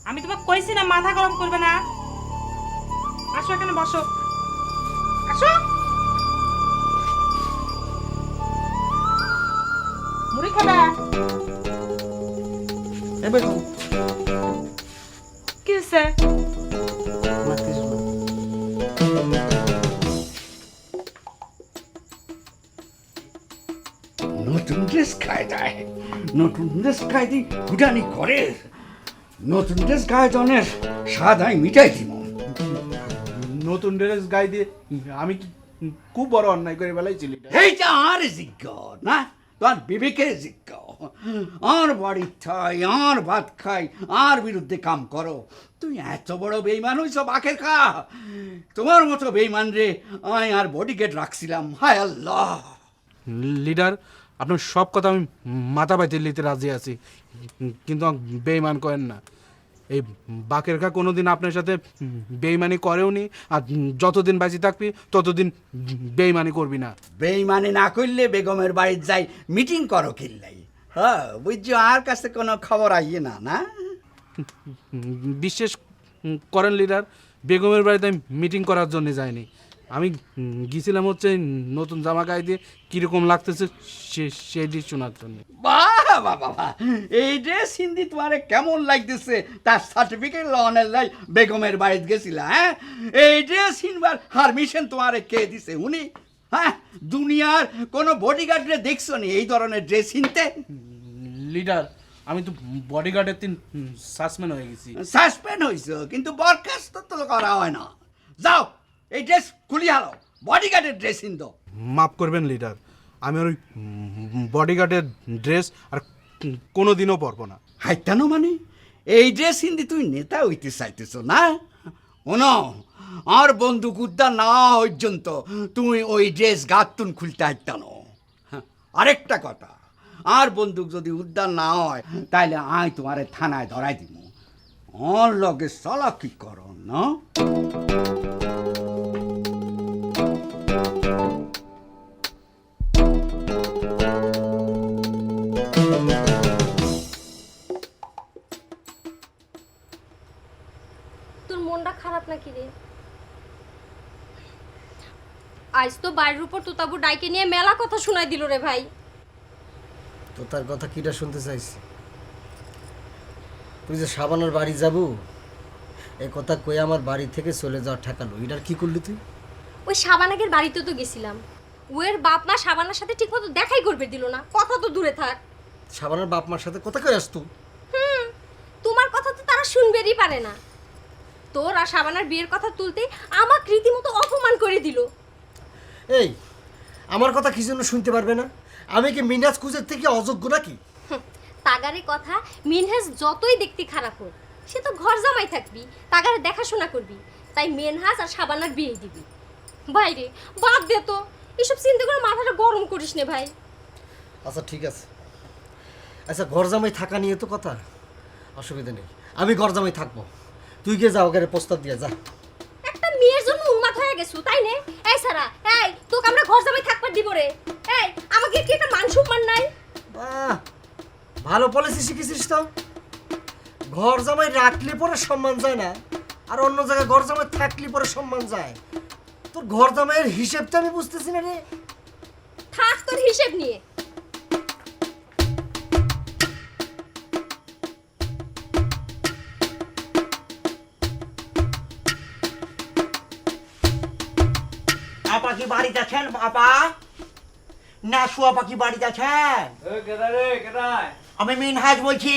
আমি তোমাকে কইছি না মাথা গরম করবে না। আসো এখানে বসো, আসো। মুড়ি খাবা? এ বেগম, কি হয়েছে? নতুন ড্রেস খায় যায়, নতুন ড্রেস খাই দি গুটানি করে, নতুন ড্রেস গায়ে জনের সাদাই মিটাই দিব। নতুন ড্রেস গায়ে দিয়ে আমি কি খুব বড় অন্যায় করে বেলাইছিলি? এইটা আর জিজ্ঞ না, তোমার বিবেকের জিজ্ঞ। আর বাড়ি খাই, আর ভাত খাই, আর বিরুদ্ধে কাম করো। তুমি এত বড় বেইমান হইছ বাকের খা। তোমার মতো বেইমান রে আমি আর বডিগার্ড রাখছিলাম। হায় আল্লাহ। লিডার, আপনার সব কথা আমি মাথা পাইতে নিতে রাজি আছি, কিন্তু বেইমান করেন না। এই বাকের খা কোনোদিন আপনার সাথে বেইমানি করেও নি, আর যতদিন বাঁচি থাকবি ততদিন বেইমানি করবি না। বেইমানি না করলে বেগমের বাড়ির যাই মিটিং করো কিল্লাই। হ্যাঁ বুঝছো, আর কাছে কোনো খবর আইয়ে না না। বিশ্বাস করেন লিডার, বেগমের বাড়িতে আমি মিটিং করার জন্য যাইনি। আমি গিয়েছিলাম হচ্ছে নতুন জামা গায়ে দিয়ে কীরকম লাগতেছে সেটি শোনার জন্য। বাহ বাহ বাহ, এই ড্রেস হিন্দি তোমারে কেমন লাগতেছে তার সার্টিফিকেট লনের লাই বেগমের বাড়িতে গেছিলা? হ্যাঁ, এই ড্রেস হিনবার পারমিশন তোমারে কে দিছে উনি? হ্যাঁ, দুনিয়ার কোনো বডিগার্ডরে দেখছো নি এই ধরনের ড্রেস হিনতে? লিডার, আমি তো বডিগার্ডের সাসপেন্ড হয়ে গেছি। সাসপেন্ড হয়েছে কিন্তু বরখাস্ত তো করা হয় না। যাও এই ড্রেস খুলি হালো, বডিগার্ডের ড্রেস হিন্দ। মাফ করবেন লিডার, আমি ওই বডিগার্ডের ড্রেস আর কোনো দিনও পরবো না। হাইতানো মানে এই ড্রেস হিন্দি তুই নেতা হইতে চাইতেছ না? ওনো, আর বন্দুক উদ্ধার না পর্যন্ত তুই ওই ড্রেস গাতুন খুলতে হাইতানো। আরেকটা কথা, আর বন্দুক যদি উদ্ধার না হয় তাহলে আয় তোমারে থানায় ধরাই দিব। ওর লগে চলা কি করো না? আজ তো বাইরের উপর তোতাবু ডাইকে নিয়ে মেলা কথা শোনাই দিল রে ভাই। তো তার কথা কিটা শুনতে চাইছি? তুই যে সাবানার বাড়ি যাবো এই কথা কই আমার বাড়ি থেকে চলে যাওয়া ঠেকালো, এটার কি করলি তুই? ওই সাবানাকের বাড়িতে তো গেছিলাম, ওর বাপ মা সাবানার সাথে ঠিকমতো দেখাই করবে দিল না, কথা তো দূরে থাক। সাবানার বাপ মার সাথে কথা কই আসতো? তোমার কথা তো তারা শুনবেরই পারে না। তোর আর সাবানার বিয়ের কথা তুলতে আমার রীতিমতো অপমান করে দিল। এই আমার কথা কি জন্য শুনতে পারবে না? আমি কি মিনাজ কুজের থেকে অযোগ্য নাকি? তাগারে কথা মিনহাজ যতই দেখতে খারাপ হোক, সে তো ঘর জামাই থাকবি, তাগারে দেখাশোনা করবি, তাই মেনহাজ আর সাবানার বিয়ে দিবি। বাইরে বাদ দে তো, এসব চিন্তা করে মাথাটা গরম করিস নে ভাই। আচ্ছা ঠিক আছে, আচ্ছা ঘর জামাই থাকা নিয়ে তো কথা, অসুবিধা নেই, আমি ঘর জামাই থাকবো। তুই গিয়ে যা, ওখানে প্রস্তাব দিয়ে যা। একটা মেয়ের জন্য উন্মাদ হয়ে গেছো তাই নে? এই সারা, এই তোকে আমরা ঘর জামাই থাকবার দিব রে? এই আমাকে কি একটা মান সম্মান নাই? বাহ, ভালো পলিসি শিখেছিস তো। ঘর জামাই রাখলে পরে সম্মান যায় না, আর অন্য জায়গায় ঘর জামাই থাকলে পরে সম্মান যায়। তোর ঘর জামাইয়ের হিসেবটা আমি বুঝতেছি না রে। থাক তোর হিসেব নিয়ে। আপা কি বাড়িতে আছেন? আপা না শু আপা কি বাড়িতে আছেন? আমি মিনহাজ বলছি।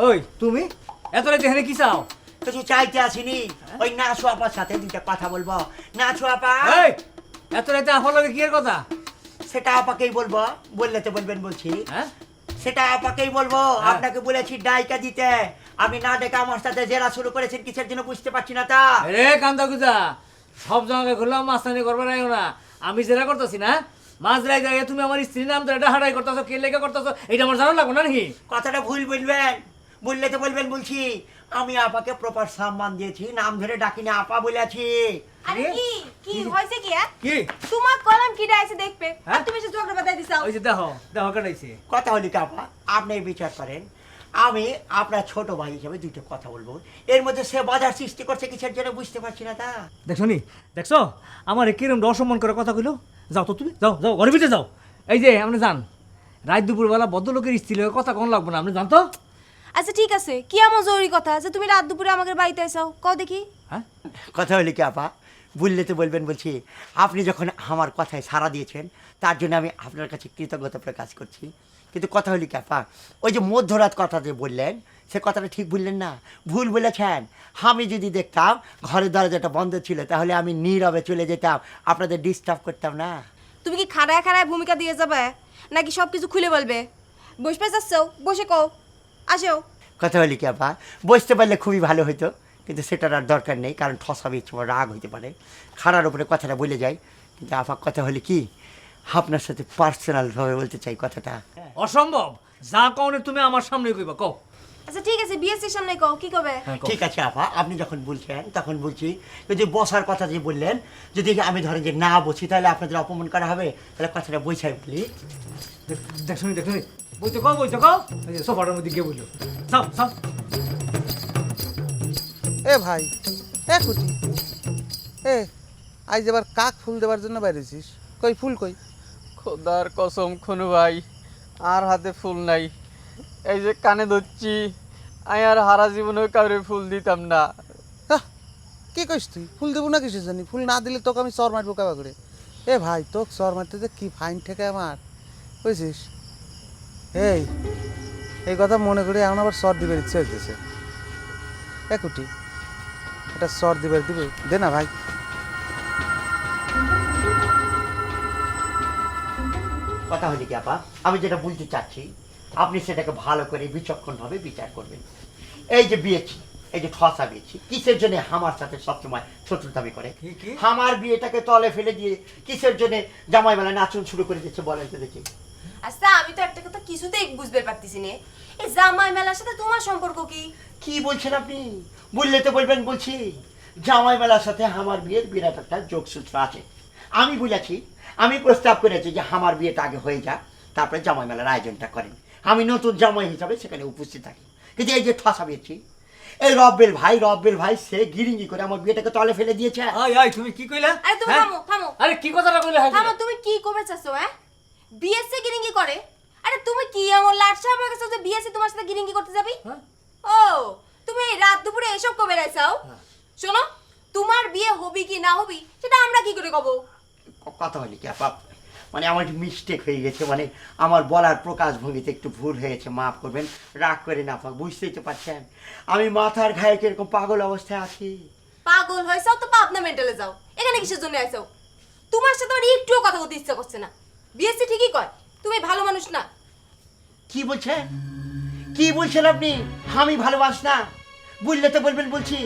ওই তুমি এত রাতে এখানে কি চাও? কিছু চাইতে আসিনি, ওই নাচু আপার সাথে দুইটা কথা বলবো। নাচু আপা, এই এত রাতে আমার লগে কি এর কথা? সেটা আপাকেই বলবো, বললে তো বলবেন বলছি। হ্যাঁ সেটা আপাকেই বলবো। আপনাকে বলেছি ডাইকা দিতে, আপনি না ডেকে আমার সাথে জেরা শুরু করেছেন কিসের জন্য বুঝতে পারছি না। তা রে কান্দা গুজা, সব জায়গায় ঘুরলাম মাস্তানি করবে না না, আমি জেরা করতেছি না। মাঝরাই জায়গায় তুমি আমার স্ত্রীর নাম ধরে ডাহাডাই করতেছো, কে লেগে করতেছো, এটা আমার জানা লাগবে না নাকি? কথাটা ভুল বলবেন, বললে তো বলবেন বলছি। আমি আপাকে প্রপার সম্মান দিয়েছি, নাম ধরে ডাকিনি, আপা বলেছি। আরে কি কি হইছে কি? কি তোমার কলম কিডা আছে দেখবে, হ্যাঁ? আর তুমি যে ঝগড়া বাঁধাই দিছাও। ওই যে দেখো দেখো কাটাইছে। কথা হলি কি আপা, আপনি বিচার করেন। আমি আপনার ছোট ভাই হিসেবে দুইটা কথা বলবো, এর মধ্যে সে বাজার সৃষ্টি করছে কিসের জন্য বুঝতে পারছি না। তা দেখছো নি, দেখছো আমার কিরম অসম্মান করে কথা কইলো। যাও তো তুমি, যাও যাও ঘরের ভিতরে যাও। এই যে আপনি যান, রাত দুপুরবেলা ভদ্রলোকের স্ত্রী লোকের কথা কোন লাগবে না, আপনি জানতো। আচ্ছা ঠিক আছে, কি এমন জরুরি কথা যে তুমি রাত দুপুরে আমাদের বাড়িতে আইসাও, কও দেখি। হ্যাঁ কথা হলি কি আপা, বললে তো বলবেন বলছি। আপনি যখন আমার কথায় সাড়া দিয়েছেন তার জন্য আমি আপনার কাছে কৃতজ্ঞতা প্রকাশ করছি। কিন্তু কথা হলি কি আপা, ওই যে মধ্যরাত কথা যে বললেন সে কথাটা ঠিক বললেন না, ভুল বলেছেন। আমি যদি দেখতাম ঘরের দরজাটা বন্ধ ছিল তাহলে আমি নীরবে চলে যেতাম, আপনাদের ডিস্টার্ব করতাম না। তুমি কি খাড়ায় খাড়ায় ভূমিকা দিয়ে যাবে নাকি সব কিছু খুলে বলবে? বসবে যাচ্ছ, বসে কও, আসো। কথা হলি কি আপা, বসতে পারলে খুবই ভালো হতো, কিন্তু সেটার আর দরকার নেই, কারণ ঠসাবে ইচ্ছে রাগ হইতে পারে, খাড়ার উপরে কথাটা বলে যায়। কিন্তু আপা কথা হলি কি, আপনার সাথে পার্সোনালভাবে বলতে চাই কথাটা। অসম্ভব, যা কওনে তুমি আমার সামনে কইবা, কও। আচ্ছা ঠিক আছে, বিএসসির সামনে কও, কি কবে? ঠিক আছে আপা, আপনি যখন বলছেন তখন বলছি। যদি বসার কথা যে বললেন, যদি আমি ধরেন যে না বসি তাহলে আপনাদের অপমান করা হবে, তাহলে কথাটা বইছাই বলি। দেখছো নি, দেখছো নি, বইতে কও, বইতে কও। এই যে সোফাটার মধ্যে গিয়ে বললো, সাও সাও। এ ভাই, এ কুটি, এ আজ এবার কাক ফুল দেবার জন্য বাইরেছিস, কই ফুল কই? খোদার কসম খুনু ভাই, আর হাতে ফুল নাই। এই যে কানে ধরছি, আমি আর হারা জীবনে কাউরে ফুল দিতাম না। কি কইস তুই? ফুল দেবো না কিসের জানি? ফুল না দিলে তোকে আমি চর মারবো কাবা করে। এ ভাই, তোকে চর মারতে যে কি ফাইন ঠেকে আমার, বুঝছিস? এই কথা মনে করে এখন আবার চর দিবার ইচ্ছে হইতেছে। এ কুটি, এটা চর দিবার দিবে, দে না ভাই। কথা হলি কি আপা, আমি যেটা বলতে চাচ্ছি আপনি সেটাকে ভালো করে বিচক্ষণভাবে বিচার করবেন। এই যে বিয়েছি, এই যে ঠসা বিয়েছি, কিসের জন্য আমার সাথে সবসময় শত্রুতামি করে? আমার বিয়েটাকে তলে ফেলে দিয়ে কিসের জন্য জামাইবেলা নাচন শুরু করে দিচ্ছে বলেন তো দেখি। আচ্ছা আমি তো একটা কথা কিছুতেই বুঝতে পারতেছি না, এই জামাই মেলার সাথে তোমার সম্পর্ক কি? কি বলছেন আপনি? বললে তো বলবেন বলছি। জামাইবেলার সাথে আমার বিয়ের বিরাট একটা যোগসূত্র আছে। আমি বলেছি, আমি প্রস্তাব করেছি যে আমার বিয়েটা আগে হয়ে যাক, তারপরে জামাই মেলার আয়োজনটা করেন, আমি নতুন জামাই হিসাবে সেখানে উপস্থিত থাকি। কিন্তু এই যে ঠসা বিয়েছি, এই রব্বেল ভাই সে গিরিঙ্গি করে আমার বিয়েটাকে তলে ফেলে দিয়েছে। তুমি কি কইলা? আরে তুমি থামো থামো। আরে কি কথাটা কইলা? থামো, তুমি কি করবে চাচ্ছো? বিএসসি গিরিঙ্গি করে? আরে তুমি কি এমন লাট সাহেব হয়ে গেছো যে বিএসসি তোমার সাথে গিরিঙ্গি করতে যাবি? ও তুমি এই রাত দুপুরে এসব কবে রাইছাও? শোনো, তোমার বিয়ে হবি কি না হবি সেটা আমরা কি করে কব? কথা হয়নি কি আপা, মানে আমার একটু মিস্টেক হয়ে গেছে, মানে আমার বলার প্রকাশভঙ্গিতে একটু ভুল হয়েছে, মাফ করবেন, রাগ করে না আপা, বুঝতেই তো পারছেন আমি মাথার ঘায়ে কিরকম পাগল অবস্থায় আছি। পাগল হয়েছাও তো পাবনা মেন্টালে যাও, এখানে কিসের জন্য আইছাও? তোমার সাথে আমার একটুও কথা বলতে ইচ্ছা করছে না। বিএসসি ঠিকই কয় তুমি ভালো মানুষ না। কি বলছেন, কি বলছেন আপনি? আমি ভালোবাস না? বললে তো বলবেন, বলছি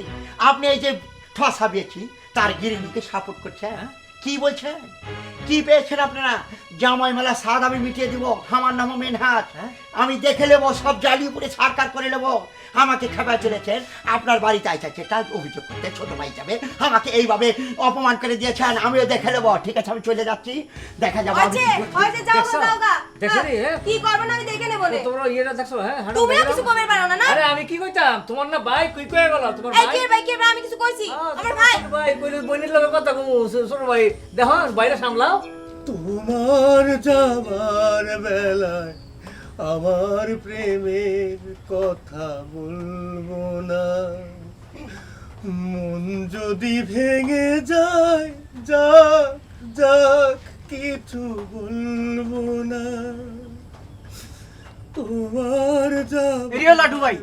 আপনি এই যে ঠসা বিয়েছি তার গিরিঙ্গিকে সাপোর্ট করছেন। কি বলছেন? কি পেয়েছেন আপনারা? জামাই মেলা স্বাদ আমি মিটিয়ে দিব, আমার নামও মেনহাজ, আমি দেখে নেবো, সব জ্বালিয়ে পড়ে সারকার করে নেবো। আমাকে খাবার চলেছেন, আপনার বাড়িতে আইসাছে তার অভিযোগ করতে, ছোট ভাই যাবে আমাকে এইভাবে অপমান করে দিয়েছেন, আমিও দেখে নেবো। ঠিক আছে, আমি চলে যাচ্ছি, দেখা যাবে। কি করবে না আমি দেখে নেব রে। তোমরা ইয়েটা দেখছো? হ্যাঁ, তুমিও কিছু কবে পারো না? আরে আমি কি কইতাম? তোমার না ভাই কই কই গেল? তোমার ভাই কি ভাই আমি কিছু কইছি? আমার ভাই কইলে বইনের লগে কথা কমু, ছোট ভাই দেখো বাইরে সামলাও। তোমার যাবার বেলায় আমার প্রেমের কথা বলবো না, মন যদি ভেঙে যায় যাক যাক কিছু বলবো না, তোমার এরিয়া লাডু ভাই,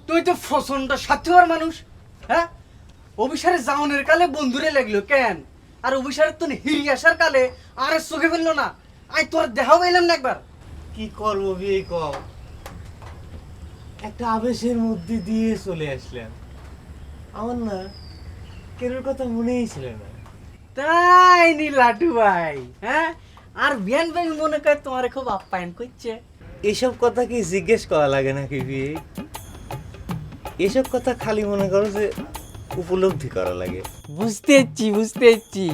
তুই তো প্রচন্ড স্বার্থপর মানুষ। হ্যাঁ, অভিসারে যাওনের কালে বন্ধুরে লাগলো কেন, আর অভিসারের তো হিরি আসার কালে আরে চোখে ফেললো না। আই তোর দেখাও পাইলাম না একবার। কি করবো বিয়ে কম, একটা আবেশের মধ্যে দিয়ে চলে আসলাম, আমার না কেরোর কথা মনেই ছিল না। তাই নি লাডু ভাই? হ্যাঁ, আর বিয়ান ভাই মনে করে তোমার খুব আপ্যায়ন করছে। এসব কথা কি জিজ্ঞেস করা লাগে নাকি বিয়ে? এসব কথা খালি মনে করো যে উপলব্ধি করা লাগে। বুঝতে পারছি।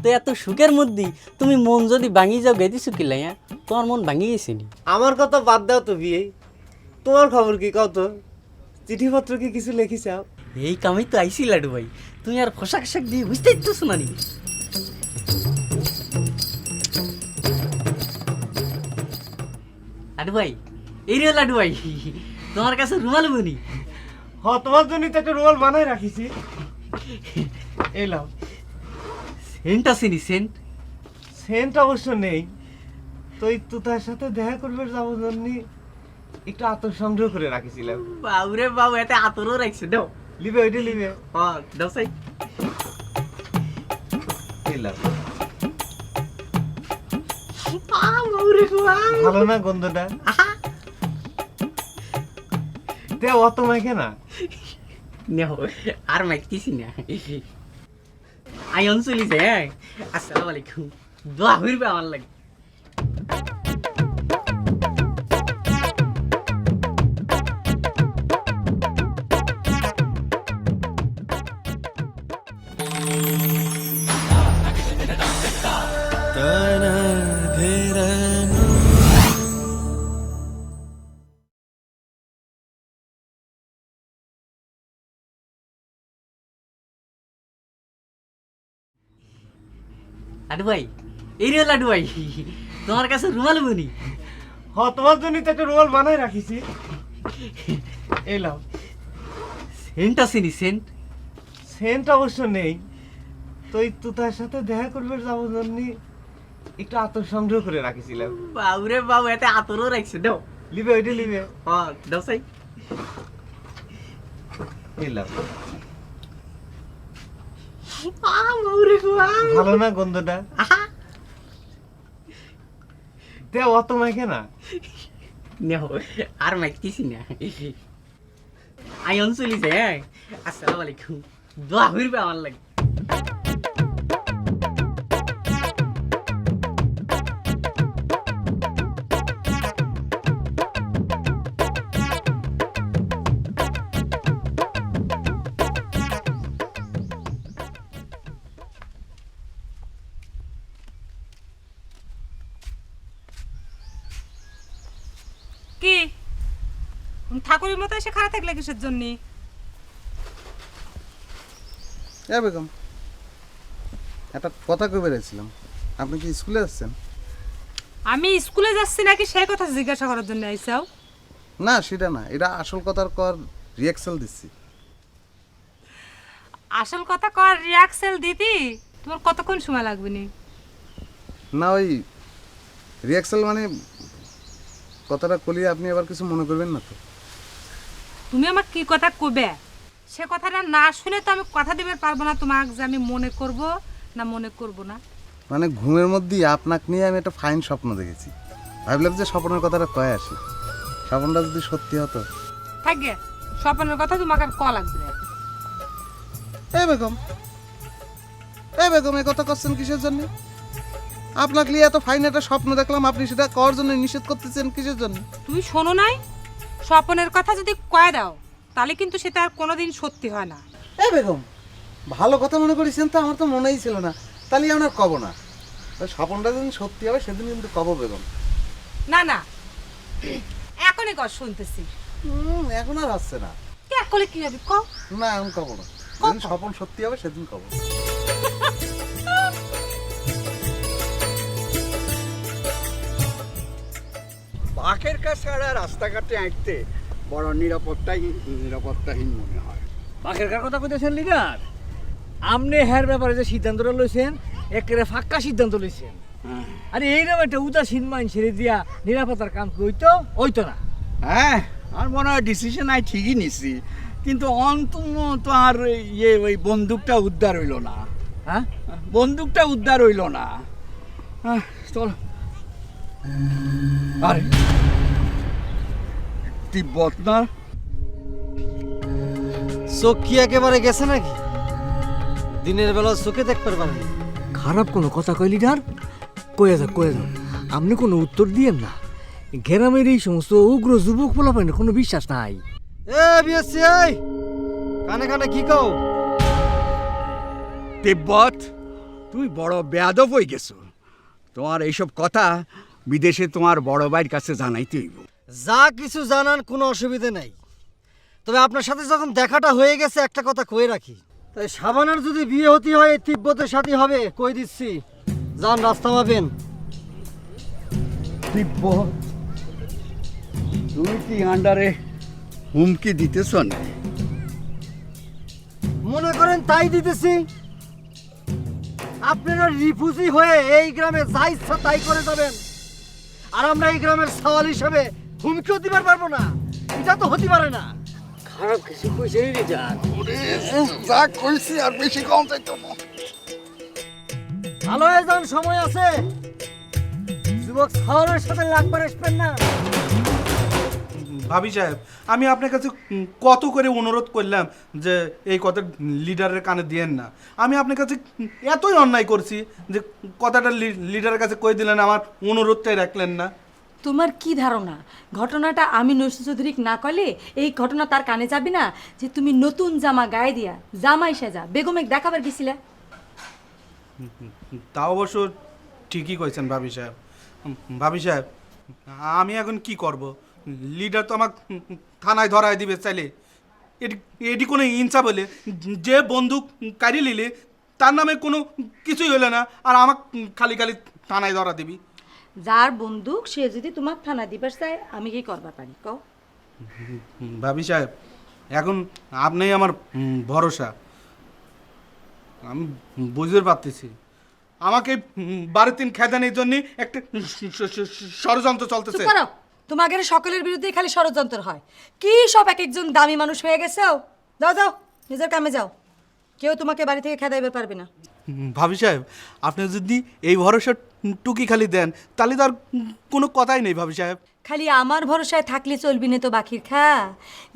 তো এত সুখের মধ্যে তুমি মন যদি ভাঙি যাও গেদিছো কি লাই? তোমার মন ভাঙি গেছে নি? আমার কথা বাদ দাও তো বিয়ে, তোমার খবর কি কত? চিঠিপত্র কি কিছু লেখি চাও? এই কামই তো আইসি লাডু ভাই, তুমি আর খোসাক শাক দিয়ে বুঝতে পারছো না নি? লাডু ভাই, এই রে লাডু ভাই, তোমার কাছে রুমাল বনি। তোমার জন্য তো একটা রোল বানাই রাখিছি, এলাম। সেন্ট আছে নি? সেন্ট অবশ্য নেই, তো এই তুতার সাথে দেখা করবে যাবো জন্য একটু আতর সংগ্রহ করে রাখিছিলাম। বাবুরে বাবু, এতে আতরও রাখছে। দাও লিবে, ওইটা লিবে। হ্যাঁ দাও সাই। এলাম। ভালো না গন্ধটা? দেও অত মাইকে না। আর মাইকতেছি না, আই অঞ্চলি যে। আসসালামু আলাইকুম, দোয়া হইবে আমার লাগে। লাডু ভাই, এই রে লাডু ভাই, তোমার কাছে রুমাল বনি। তোমার জন্য তো একটা রোল বানাই রাখিছি, এলাম। সেন্ট আছে নি? সেন্ট অবশ্য নেই, তো এই তুতার সাথে দেখা করবে যাবো জন্য একটু আতর সংগ্রহ করে রাখিছিলাম। বাবুরে বাবু, এতে আতরও রাখছে। দাও লিবে, ওইটা লিবে। হ্যাঁ দাও সাই। এলাম। ভালো না গন্ধটা? দেও অত মাইকে না। আর মাইকতেছি না, আই অঞ্চলি যে। আসসালামু আলাইকুম, দোয়া হইবে আমার লাগে। কি ঠাকুরের মতো এসে খারাপ থাকলে কিসের জন্য? এ বেগম, একটা কথা কই বেরিয়েছিলাম, আপনি কি স্কুলে যাচ্ছেন? আমি স্কুলে যাচ্ছি নাকি সেই কথা জিজ্ঞাসা করার জন্য আইসাও? না সেটা না, এটা আসল কথার কর রিয়াকশন দিচ্ছি। আসল কথা কর রিয়াকশন দিতি তোমার কতক্ষণ সময় লাগবে নি? না ওই রিয়াকশন মানে কথাটা কলি আপনি আবার কিছু মনে করবেন না তো? তুমি আমার কি কথা কবে সে কথাটা না শুনে তো আমি কথা দিতে পারবো না তোমাকে যে আমি মনে করব না মনে করব না। মানে ঘুমের মধ্যেই আপনাকে নিয়ে আমি একটা ফাইন স্বপ্ন দেখেছি, ভাবলাম যে স্বপ্নের কথাটা কয়ে আসি, স্বপ্নটা যদি সত্যি হতো। থাকবে স্বপ্নের কথা তোমাকে আর ক লাগবে না। এ বেগম, এ বেগম, এ কথা করছেন কিসের জন্য? আপনাকে নিয়ে এত ফাইন একটা স্বপ্ন দেখলাম, আপনি সেটা করার জন্য নিষেধ করতেছেন কিসের জন্য? তুমি শোনো নাই, স্বপ্নের কথা যদি কয়ে দাও তাহলে কিন্তু সেটা আর কোনোদিন সত্যি হয় না। এ বেগম, ভালো কথা মনে করেছেন তো, আমার তো মনেই ছিল না, তাহলে আপনার কব না। স্বপ্নটা যেদিন সত্যি হবে সেদিন কিন্তু কব বেগম। না না এখনই কর শুনতেছি। এখন আর আসছে না। কে করলে কি হবে কও? না এখন কব না, যেদিন স্বপ্ন সত্যি হবে সেদিন কব। বাঘের কাছে ছাড়া রাস্তাঘাটে হাঁটতে বড় নিরাপত্তাহীন মনে হয়। বাঘের কার কথা কইতেছেন লিডার? আপনি হ্যার ব্যাপারে যে সিদ্ধান্তটা লইছেন একেবারে ফাক্কা সিদ্ধান্ত লইছেন। আরে এইরকম একটা উদাসীন মাইন ছেড়ে দিয়া নিরাপত্তার কাম হইতো হইতো না। হ্যাঁ, আর মনে হয় ডিসিশন আমি ঠিকই নিছি, কিন্তু অন্তম তো আর ওই বন্দুকটা উদ্ধার হইল না। হ্যাঁ, বন্দুকটা উদ্ধার হইল না। চল। আরে তিব্বত না? চোখ কি একেবারে গেছে নাকি? দিনের বেলা চোখে দেখতে পারেন? খারাপ কোনো কথা কই লিডার? কয়ে যাও কয়ে যাও, আপনি কোনো উত্তর দিয়েন না। গ্রামের এই সমস্ত উগ্র যুবক পোলাপানের কোনো বিশ্বাস নাই। এ বিএসসি, এই কানে কানে কি কও? তিব্বত, তুই বড় বেয়াদব হয়ে গেছো। তোমার এইসব কথা বিদেশে তোমার বড় ভাইয়ের কাছে জানাইতে হইব। যা কিছু জানান কোনো অসুবিধে নাই, তবে আপনার সাথে যখন দেখাটা হয়ে গেছে একটা কথা কয়ে রাখি, তাই সাবানার যদি বিয়ে হতে হয় তিব্বতের সাথে হবে, কই দিচ্ছি। যান, রাস্তা পাবেন। তিব্বত, তুমি কি আন্ডারে হুমকি দিতেছ না? মনে করেন তাই দিতেছি। আপনারা রিফিউজি হয়ে এই গ্রামে যা ইচ্ছা তাই করে যাবেন, আর আমরা এই গ্রামের সওয়াল হিসেবে হুমকিও দিবার পারবো না। এটা তো হতে পারে না। খারাপ কিছু কইছে লিডার? যা কইছি আর বেশি কম চাইতো না। ভালো হয়ে যান, সময় আছে। যুবক সওয়ালের সাথে লাগবার আসবেন না। ভাবি সাহেব, আমি আপনার কাছে কত করে অনুরোধ করলাম যে এই কথা লিডারের কানে দিয়েন না। আমি আপনার কাছে এতই অন্যায় করছি যে কথাটা লিডারের কাছে কই দিলেন, আমার অনুরোধটাই রাখলেন না। তোমার কি ধারণা ঘটনাটা আমি নৈশ চৌধুরীকে না কলে এই ঘটনা তার কানে যাবে না? যে তুমি নতুন জামা গায়ে দিয়া জামাই সাজা বেগমেক দেখাবার গেছিলে। তা অবশ্য ঠিকই কইছেন ভাবি সাহেব। ভাবি সাহেব, আমি এখন কি করব? লিডার তো আমাকে থানায় ধরায় দিবে চাইলে। এটি কোনো ইনসাফ বলে? যে বন্দুক কাড়ি নিলে তার নামে কোনো কিছুই হলো না, আর আমাকে খালি খালি থানায় ধরা দিবি। যার বন্দুক সে যদি তোমাকে থানা দিবার চায় আমি কি করবার পারি কও? ভাবি সাহেব, এখন আপনিই আমার ভরসা। আমি বুঝতে পারতেছি আমাকে বাড়ির তিন খেদানির জন্য একটা ষড়যন্ত্র চলতেছে। চুপ করো, তোমাদের সকলের বিরুদ্ধে খালি ষড়যন্ত্র হয়। কি সব এক একজন দামি মানুষ হয়ে গেছে। যাও যাও, নিজের কামে যাও, কেউ তোমাকে বাড়ি থেকে খেদাইবার পারবে না। ভাবি সাহেব, আপনি যদি এই ভরসা টুকি খালি দেন তাহলে তো আর কোনো কথাই নেই ভাবি সাহেব। খালি আমার ভরসায় থাকলে চলবি না তো বাকির খা,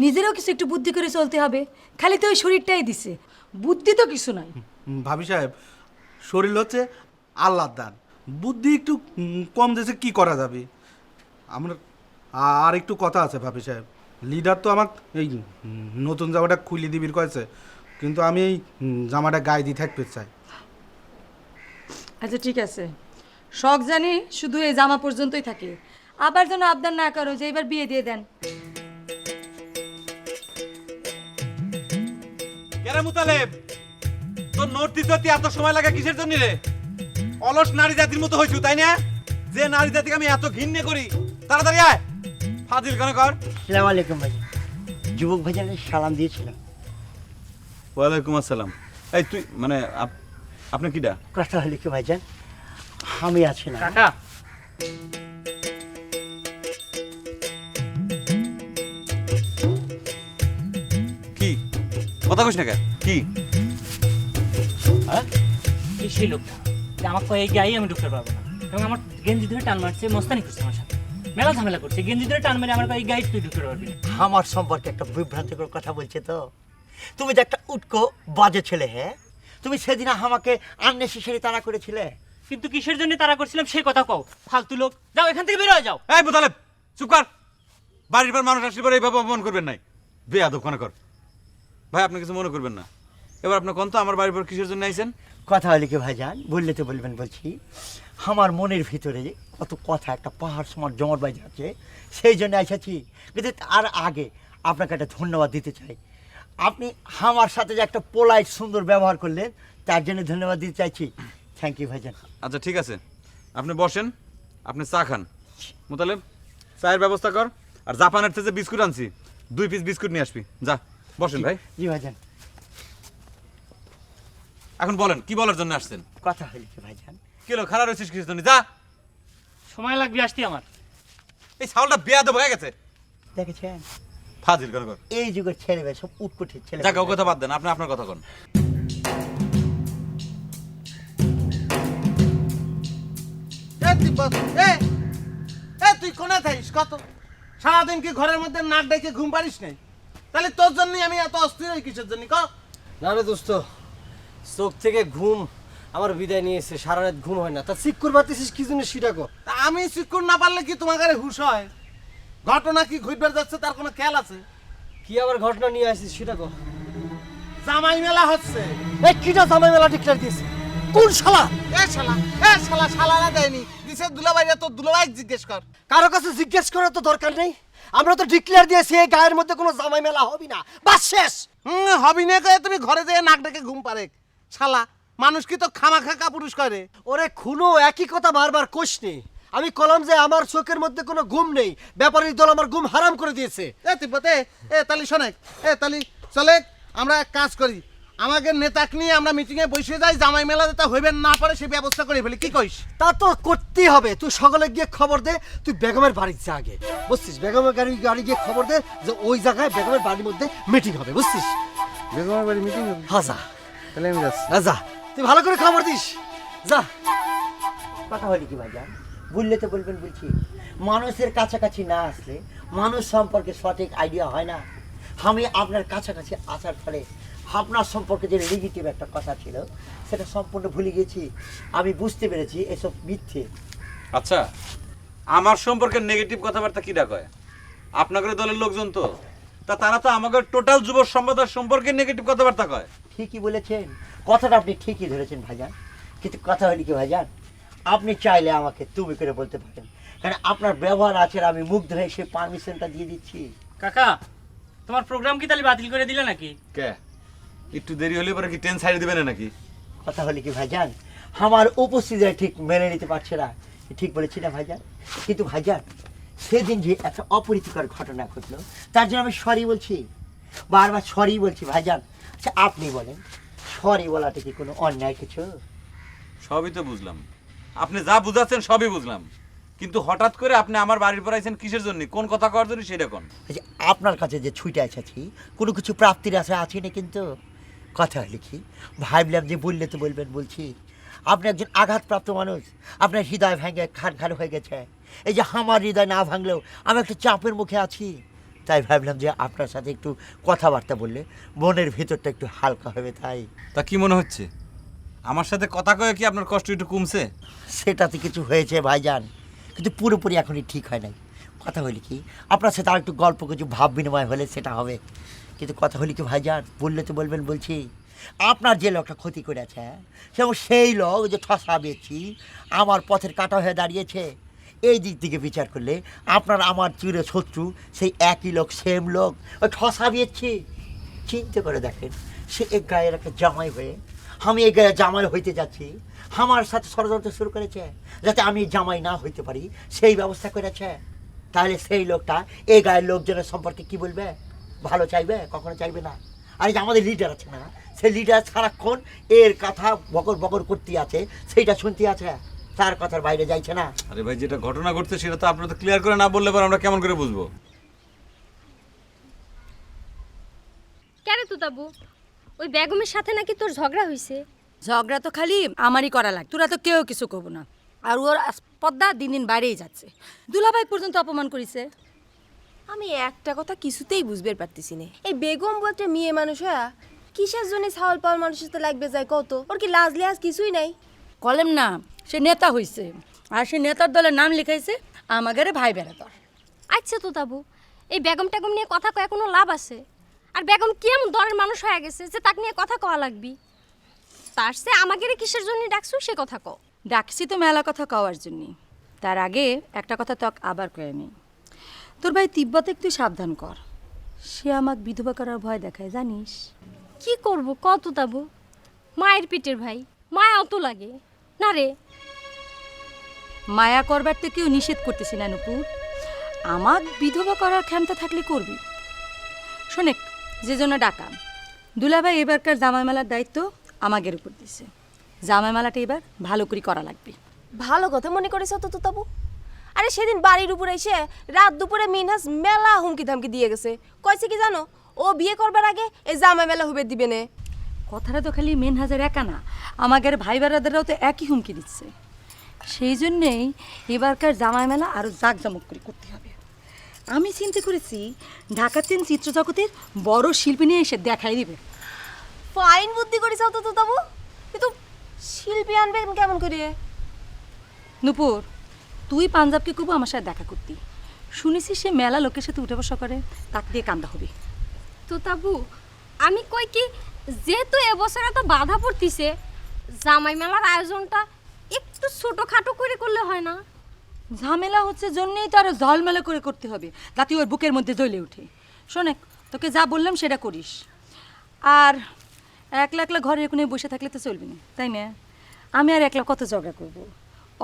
নিজেরও কিছু একটু বুদ্ধি করে চলতে হবে। খালি তো ওই শরীরটাই দিছে, বুদ্ধি তো কিছু নাই। ভাবি সাহেব, শরীর হচ্ছে আল্লাহর দান, বুদ্ধি একটু কম দিয়েছে, কি করা যাবে? আমরা আর একটু কথা আছে ভাবি সাহেব। লিডার তো আমাকে এই নতুন জামাটা খুলে দিবির কয়েছে, কিন্তু আমি এই জামাটা গায়ে দিয়ে থাকতে চাই। আচ্ছা ঠিক আছে, শখ জানি শুধু এই জামা পর্যন্তই থাকে, আবার যেন আবদার না করো যে এবার বিয়ে দিয়ে দেন। কেরে মুতালেব, তোর নোট দিতে হতে এত সময় লাগে কিসের জন্য রে? অলস নারী জাতির মতো হইছু তাই না? যে নারী জাতিকে আমি এত ঘৃণা করি, তাড়াতাড়ি আয়। ফাজিল কেন কর? আসসালামু আলাইকুম ভাইজান, যুবক ভাইজানের সালাম দিয়েছিলাম। ওয়ালাইকুম আসসালাম। এই তুই মানে আপনি কিডা? কথা হলে কি ভাইজান, আমি আছি না। কাকা কি কথা কইস না কেন? কি এই সেই লোকটা যে আমার কয়ে গায়ে আমি ঢুকতে পারবো না, এবং আমার গেঞ্জি ধরে টান মারছে, মস্তানি করছে আমার সাথে, মেলা ঝামেলা করছে, গেঞ্জি ধরে টান মেরে আমার কয়ে গায়ে তুই ঢুকতে পারবি না। আমার সম্পর্কে একটা বিভ্রান্তিকর কথা বলছে তো। তুমি যে একটা উটকো বাজে ছেলে, হ্যাঁ? তুমি সেদিন আমাকে আননেসেসারি তাড়া করেছিলে। কিন্তু কিসের জন্য তারা করছিলাম সেই কথা কও, ফালতু লোক, যাও এখান থেকে বের হয়ে যাও। এই মোতালেব চুপ কর। বাড়ির পর মানুষ আসলে পরে এইভাবে অপমান করবেন নাই, বেয়াদব কোন কর। ভাই আপনি কিছু মনে করবেন না, এবার আপনি কোন তো আমার বাড়ির পর কিসের জন্য আইছেন? কথা হলে কি ভাইজান, বললে তো বলবেন বলছি, আমার মনের ভিতরে যে কত কথা একটা পাহাড় সমান জমর বাইজে আছে, সেই জন্য এসেছি। কিন্তু আর আগে আপনাকে একটা ধন্যবাদ দিতে চাই। আপনি আমার সাথে যে একটা পোলাইট সুন্দর ব্যবহার করলেন, তার জন্য ধন্যবাদ দিতে চাইছি। থ্যাংক ইউ ভাইজান। আচ্ছা ঠিক আছে, আপনি বসেন, আপনি চা খান। মোতালেব চায়ের ব্যবস্থা কর, আর জাপানের থেকে যে বিস্কুট আনছি 2 পিস বিস্কুট নিয়ে আসবি। যা বসেন ভাই। জি ভাইজান। এখন বলেন কি বলার জন্য আসছেন? কথা হলে কি ভাইজান, কি হলো, খারাপ হয়েছিস কিসের জন্য? যা। সময় লাগবে আসতে আমার। এই ছাগলটা বেয়াদব হয়ে গেছে। দেখেছেন ফাজিল কেন কর? এই যুগের ছেলে মেয়ে সব উটকুটে ছেলে। যাক ও কথা বাদ দেন, আপনি আপনার কথা কন। তুই কোনে থাকিস কত? সারাদিন কি ঘরের মধ্যে নাক ডেকে ঘুম পারিস নাই? তাহলে তোর জন্যই আমি এত অস্থির হই কিসের জন্য ক? না রে দোস্ত, চোখ থেকে ঘুম আমার বিদায় নিয়েছে, সারা রাত ঘুম হয় না। তা চিক্কুর পারতেছিস কি জন্য সেটা কর। তা আমি চিকুর না পারলে কি তোমার ঘরে হুশ হয়? ঘটনা কি ঘুরবার যাচ্ছে তার কোনো খেয়াল আছে? কি আবার ঘটনা নিয়ে আসিস সেটা কর। জামাই মেলা হচ্ছে। এই কিটা জামাই মেলা ডিক্লেয়ার দিয়েছে? কোন শালা? শালারা দেয়নি, দিছে দুলাভাইরা। তো দুলাভাই জিজ্ঞেস কর। কারো কাছে জিজ্ঞেস করার তো দরকার নেই, আমরা তো ডিক্লেয়ার দিয়েছি এই গায়ের মধ্যে কোনো জামাই মেলা হবে না, বাস শেষ। হবি না কয়ে তুমি ঘরে যেয়ে নাক ডেকে ঘুম পারে? শালা মানুষ কি তো খামাখা কাপুরুষ করে? ওরে খুনো একই কথা বারবার কোষ নেই। আমি কলাম যে আমার চোখের মধ্যে কোনো ঘুম নেই, ব্যাপারীর দল আমার ঘুম হারাম করে দিয়েছে। তিব্বতে তালি শোনেক, তালি চলে আমরা এক কাজ করি, আমাদের নেতাকে নিয়ে আমরা মিটিংয়ে বসে যাই, জামাই মেলা যেটা হইবেন না পারে সেই ব্যবস্থা করে ফেলি। কি কইস? তা তো করতেই হবে। তুই সকালে গিয়ে খবর দে, তুই বেগমের বাড়ির যা আগে, বুঝছিস? বেগমের গাড়ি গিয়ে খবর দে যে ওই জায়গায় বেগমের বাড়ির মধ্যে মিটিং হবে, বুঝছিস? বেগমের বাড়ি মিটিং হবে? হ্যাঁ যা। তাহলে আমি যাচ্ছি। যা, তুই ভালো করে খবর দিস, যা। কথা হলে কি ভাইজান, বললে তো বলবেন বলছি, মানুষের কাছাকাছি না আসলে মানুষ সম্পর্কে সঠিক আইডিয়া হয় না। আমি আপনার কাছাকাছি আসার ফলে আপনার সম্পর্কে যে নেগেটিভ একটা কথা ছিল সেটা সম্পূর্ণ ভুলে গেছি। আমি বুঝতে পেরেছি এসব মিথ্যে। আচ্ছা আমার সম্পর্কে নেগেটিভ কথাবার্তা কিডা কয়? আপনাদের দলের লোকজন তো, তা তারা তো আমাদের টোটাল যুব সম্প্রদায় সম্পর্কে নেগেটিভ কথাবার্তা কয়। ঠিকই বলেছেন, কথাটা আপনি ঠিকই ধরেছেন ভাইজান। কিন্তু কথা হলে কি ভাইজান, আপনি চাইলে আমাকে তুমি করে বলতে পারেন, কারণ আপনার ব্যবহার আছে, আমি মুগ্ধ হয়ে সেই পারমিশনটা দিয়ে দিচ্ছি। কাকা তোমার প্রোগ্রাম কি তাহলে বাতিল করে দিলে নাকি? কে একটু দেরি হলে পরে কি ট্রেন ছাড়ি দিবেন নাকি? কথা হলে কি ভাইজান, আমার উপস্থিতিটা ঠিক মেনে নিতে পারছে না। ঠিক বলেছি না ভাইজান? কিন্তু ভাইজান সেদিন যে একটা অপরীতিকর ঘটনা ঘটলো তার জন্য আমি সরি বলছি, বারবার সরি বলছি ভাইজান। আচ্ছা আপনি বলেন, সরি বলাটা কি কোনো অন্যায় কিছু? সবই তো বুঝলাম, আপনি যা বুঝাচ্ছেন সবই বুঝলাম, কিন্তু হঠাৎ করে আপনি আমার বাড়ির পর আইছেন কিসের জন্য, কোন কথা করার জন্য সেটা কোন? আচ্ছা আপনার কাছে যে ছুটে এসেছি কোনো কিছু প্রাপ্তির আশা আছে না, কিন্তু কথা হলে কি ভাবলাম যে বললে তো বলবেন বলছি। আপনি একজন আঘাতপ্রাপ্ত মানুষ, আপনার হৃদয় ভেঙে খান খান হয়ে গেছে। এই যে আমার হৃদয় না ভাঙলেও আমি একটা চাপের মুখে আছি, তাই ভাবলাম যে আপনার সাথে একটু কথাবার্তা বললে মনের ভিতরটা একটু হালকা হবে। তাই তা কি মনে হচ্ছে আমার সাথে কথা কয়ে কি আপনার কষ্ট একটু কমছে? সেটাতে কিছু হয়েছে ভাইজান, কিন্তু পুরোপুরি এখনই ঠিক হয় নাই। কথা হলে কি আপনার সাথে আর একটু গল্প কিছু ভাব বিনিময় হলে সেটা হবে। কিন্তু কথা হলে কি ভাইজান, বললে তো বলবেন বলছি, আপনার যে লোকটা ক্ষতি করেছে সেমন সেই লোক যে ঠসা বেছি আমার পথের কাটা হয়ে দাঁড়িয়েছে, এই দিক থেকে বিচার করলে আপনার আমার চির শত্রু সেই একই লোক, সেম লোক, ওই ঠসা বেছি। চিন্তা করে দেখেন, সে এক গায়ের একটা জামাই হয়ে আমি এই গায়ে জামাই হইতে যাচ্ছি, আমার সাথে ষড়যন্ত্র শুরু করেছে যাতে আমি জামাই না হইতে পারি, সেই ব্যবস্থা করেছে। তাহলে সেই লোকটা এই গায়ের লোকজনের সম্পর্কে কি বলবে? ভালো চাইবে? কখনো চাইবে না। আর এই যে আমাদের লিডার আছে না, সেই লিডার সারাক্ষণ এর কথা বকর বকর করতে আছে, সেইটা শুনতে আছে, তার কথার বাইরে যাইছে না। আরে ভাই, যেটা ঘটনা ঘটছে সেটা তো আপনারা তো ক্লিয়ার করে না বললে পর আমরা কেমন করে বুঝবো? কেন তুতাবু, ওই বেগমের সাথে নাকি তোর ঝগড়া হয়েছে? ঝগড়া তো খালি আমারই করা লাগে, তোরা তো কেউ কিছু কব না। আর ওর পদ্মা দিন দিন বাইরেই যাচ্ছে, দুলাভাই পর্যন্ত অপমান করেছে। আমি একটা কথা কিছুতেই বুঝতে পারতেছি না, এই বেগম বউ একটা মেয়ে মানুষ হ্যাঁ কিসের জন্য ছাওয়াল পাওয়ার মানুষের সাথে লাগবে যায় কত? ওর কি লাজ লিহাজ কিছুই নাই? কলেম না, সে নেতা হইছে, আর সে নেতার দলের নাম লিখাইছে আমাদের ভাই বেড়াতর। আচ্ছা তুতাবু, এই বেগম টেগম নিয়ে কথা কয়ে কোনো লাভ আছে? আর বেগম কি এমন দরের মানুষ হয়ে গেছে যে তাকে নিয়ে কথা কওয়া লাগবি? তার সে আমাকে কিসের জন্য ডাকছু সে কথা কও। ডাকছি তো মেলা কথা কওয়ার জন্য, তার আগে একটা কথা তক আবার কয়ে নি। তোর ভাই তিব্বতে একটু সাবধান কর, সে আমাকে বিধবা করার ভয় দেখায় জানিস। কি করব কত তাবু, মায়ের পেটের ভাই, মায়াও তো লাগে না রে। মায়া করবার তো কেউ নিষেধ করতেছি না নুপুর, আমার বিধবা করার ক্ষমতা থাকলে করবি। শোনেক, যে জন্য ডাকা, দুলাভাই এবারকার জামাইমেলার দায়িত্ব আমাদের উপর দিছে। জামাইমেলাটা এবার ভালো করে করা লাগবে। ভালো কথা মনে করেছ তো তুতাবু। আরে সেদিন বাড়ির উপরে এসে রাত দুপুরে মিনহাস মেলা হুমকি ধামকি দিয়ে গেছে, কইছে কি জানো? ও বিয়ে করবার আগে এই জামাই মেলা হবে দিবে নে। কথাটা তো খালি মেনহাজের একা না, আমাদের ভাই বেড়াদেরও তো একই হুমকি দিচ্ছে। সেই জন্যেই এবারকার জামাই মেলা আরও জাঁকজমক করে করতে হবে। আমি চিন্তা করেছি ঢাকার তিন চিত্রজগতের বড় শিল্পী নিয়ে এসে দেখাই দিবে। ফাইন বুদ্ধি করেছ তো তুতাবু, কিন্তু শিল্পী আনবেন কেমন করে? নুপুর, তুই পাঞ্জাবকে খুব আমার সাথে দেখা করতি, শুনেছি সে মেলা লোকের সাথে উঠে বসা করে, তাকে দিয়ে কান্দা হবে। তুতাবু, আমি কই কি যেহেতু এবছর এত বাধা পড়তিছে, জামাই মেলার আয়োজনটা একটু ছোটখাটো করে করলে হয় না? ঝামেলা হচ্ছে জন্যেই তো আরো ঝলমেলা করে করতে হবে, যাতে ওর বুকের মধ্যে জ্বলে ওঠে। শোনে, তোকে যা বললাম সেটা করিস। আর একলা একলা ঘরে এখানে বসে থাকলে তো চলবে না, তাই না? আমি আর একলা কত ঝগড়া করব?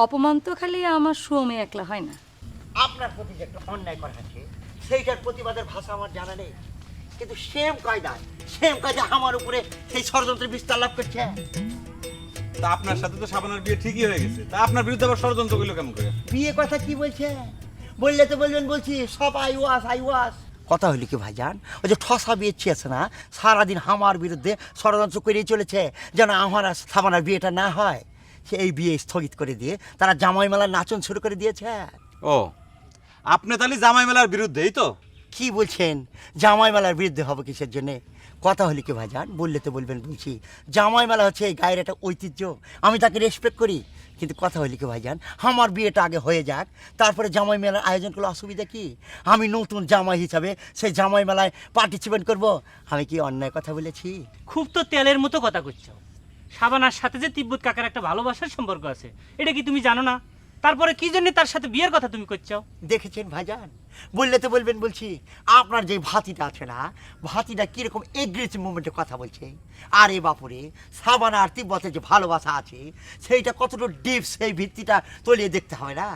অপমান তো খালি আমার সুমে একলা হয় না। আপনার প্রতি যে একটা অন্যায় করা আছে সেইটার প্রতিবাদের ভাষা আমার জানা নেই, কিন্তু সেম কায়দায় আমার উপরে সেই ষড়যন্ত্রের বিস্তার লাভ করছে। তা আপনার সাথে তো শাবানার বিয়ে ঠিকই হয়ে গেছে, তা আপনার বিরুদ্ধে আবার ষড়যন্ত্র করলো কেমন করে? বিয়ে কথা কি বলছে? বললে তো বলবেন, বলছি সব আইওয়াস কথা হইল কি ভাইজান, ওই যে ঠসা বিয়েছি আছে না, সারাদিন আমার বিরুদ্ধে ষড়যন্ত্র করেই চলেছে যেন আমার আর শাবানার বিয়েটা না হয়। সেই বিয়ে স্থগিত করে দিয়ে তারা জামাই মেলার নাচন শুরু করে দিয়েছে। ও, আপনি তাহলে জামাই মেলার বিরুদ্ধেই তো? কি বলছেন? জামাই মেলার বিরুদ্ধে হবে কিসের জন্যে? কথা হলি কি ভাইজান, বললে তো বলবেন, বলছি জামাই মেলা হচ্ছে এই গায়ের একটা ঐতিহ্য, আমি তাকে রেসপেক্ট করি। কিন্তু কথা হলি কি ভাইজান, আমার বিয়েটা আগে হয়ে যাক, তারপরে জামাই মেলার আয়োজন করলে অসুবিধা কি? আমি নতুন জামাই হিসাবে সেই জামাই মেলায় পার্টিসিপেট করব। আমি কি অন্যায় কথা বলেছি? খুব তো তেলের মতো কথা করছো। শাবানার সাথে যে তিব্বত কাকার একটা ভালোবাসার সম্পর্ক আছে, এটা কি তুমি জানো না? তারপরে কি জন্য তার সাথে বিয়ের কথা তুমি করছো? দেখেছেন ভাইজান, বললে তো বলবেন, বলছি আপনার যে ভাতিটা আছে না, ভাতিটা কিরকম এগ্রেসিভ মুভমেন্টে কথা বলছে। আরে বাপুরে, শাবানা আর তিব্বতের যে ভালোবাসা আছে সেইটা কতটা ডিপ, সেই ভিত্তিটা তলিয়ে দেখতে হবে না?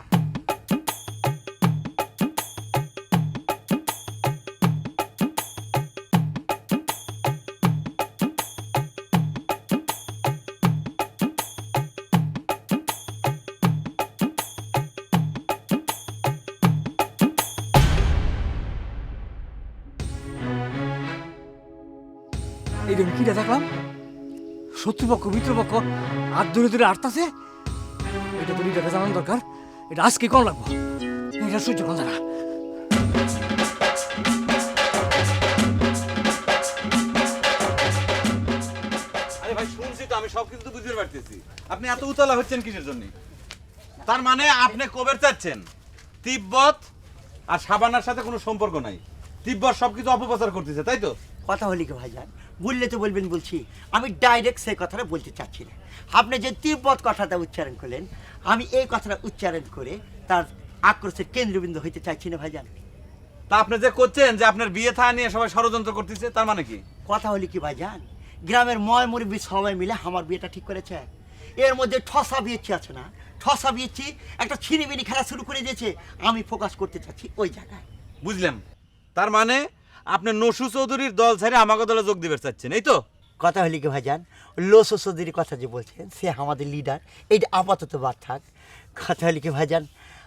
এইরকম কিটা দেখলাম, শত্রুপক্ষ মিত্রপক্ষ আর দূরে দূরে আটতাছে। এটা তো লিডারকে জানানো দরকার, এটা আজকে কম লাগবো, এটা সহ্য করা যাবে না। আরে ভাই, শুনছি তো, আমি সব কিছু তো বুঝতে পারতেছি। আপনি এত উতলা হচ্ছেন কিসের জন্য? তার মানে আপনি কবের চাচ্ছেন তিব্বত আর শাবানার সাথে কোনো সম্পর্ক নাই, তিব্বত সবকিছু অপপ্রচার করতেছে, তাই তো? কথা হলি কি ভাইজান, বললে তো বলবেন, বলছি আমি ডাইরেক্ট সেই কথাটা বলতে চাচ্ছি না। আপনি যে তিব্বত কথাটা উচ্চারণ করলেন, আমি এই কথাটা উচ্চারণ করে তার আক্রোশের কেন্দ্রবিন্দু হইতে চাইছি না ভাইজান। তা আপনি যে করছেন যে আপনার বিয়ে থা নিয়ে সবাই ষড়যন্ত্র করতেছে, তার মানে কি? কথা হলি কি ভাইজান, গ্রামের ময় মুরব্বী সবাই মিলে আমার বিয়েটা ঠিক করেছে। এর মধ্যে ঠসা বিয়েছি আছে না, ঠসা বিয়েছি একটা ছিনিমিনি খেলা শুরু করে দিয়েছে। আমি ফোকাস করতে চাচ্ছি ওই জায়গায়। বুঝলাম, তার মানে আপনি নসু চৌধুরীর দল ছেড়ে আমাকে দলে যোগ দিতে চাচ্ছেন, এই তো? কথা হলি কি ভাইজান, লোসো চৌধুরীর কথা যে বলছেন সে আমাদের লিডার, এইটা আপাতত বাদ থাক। কথা হলি কি ভাইজান,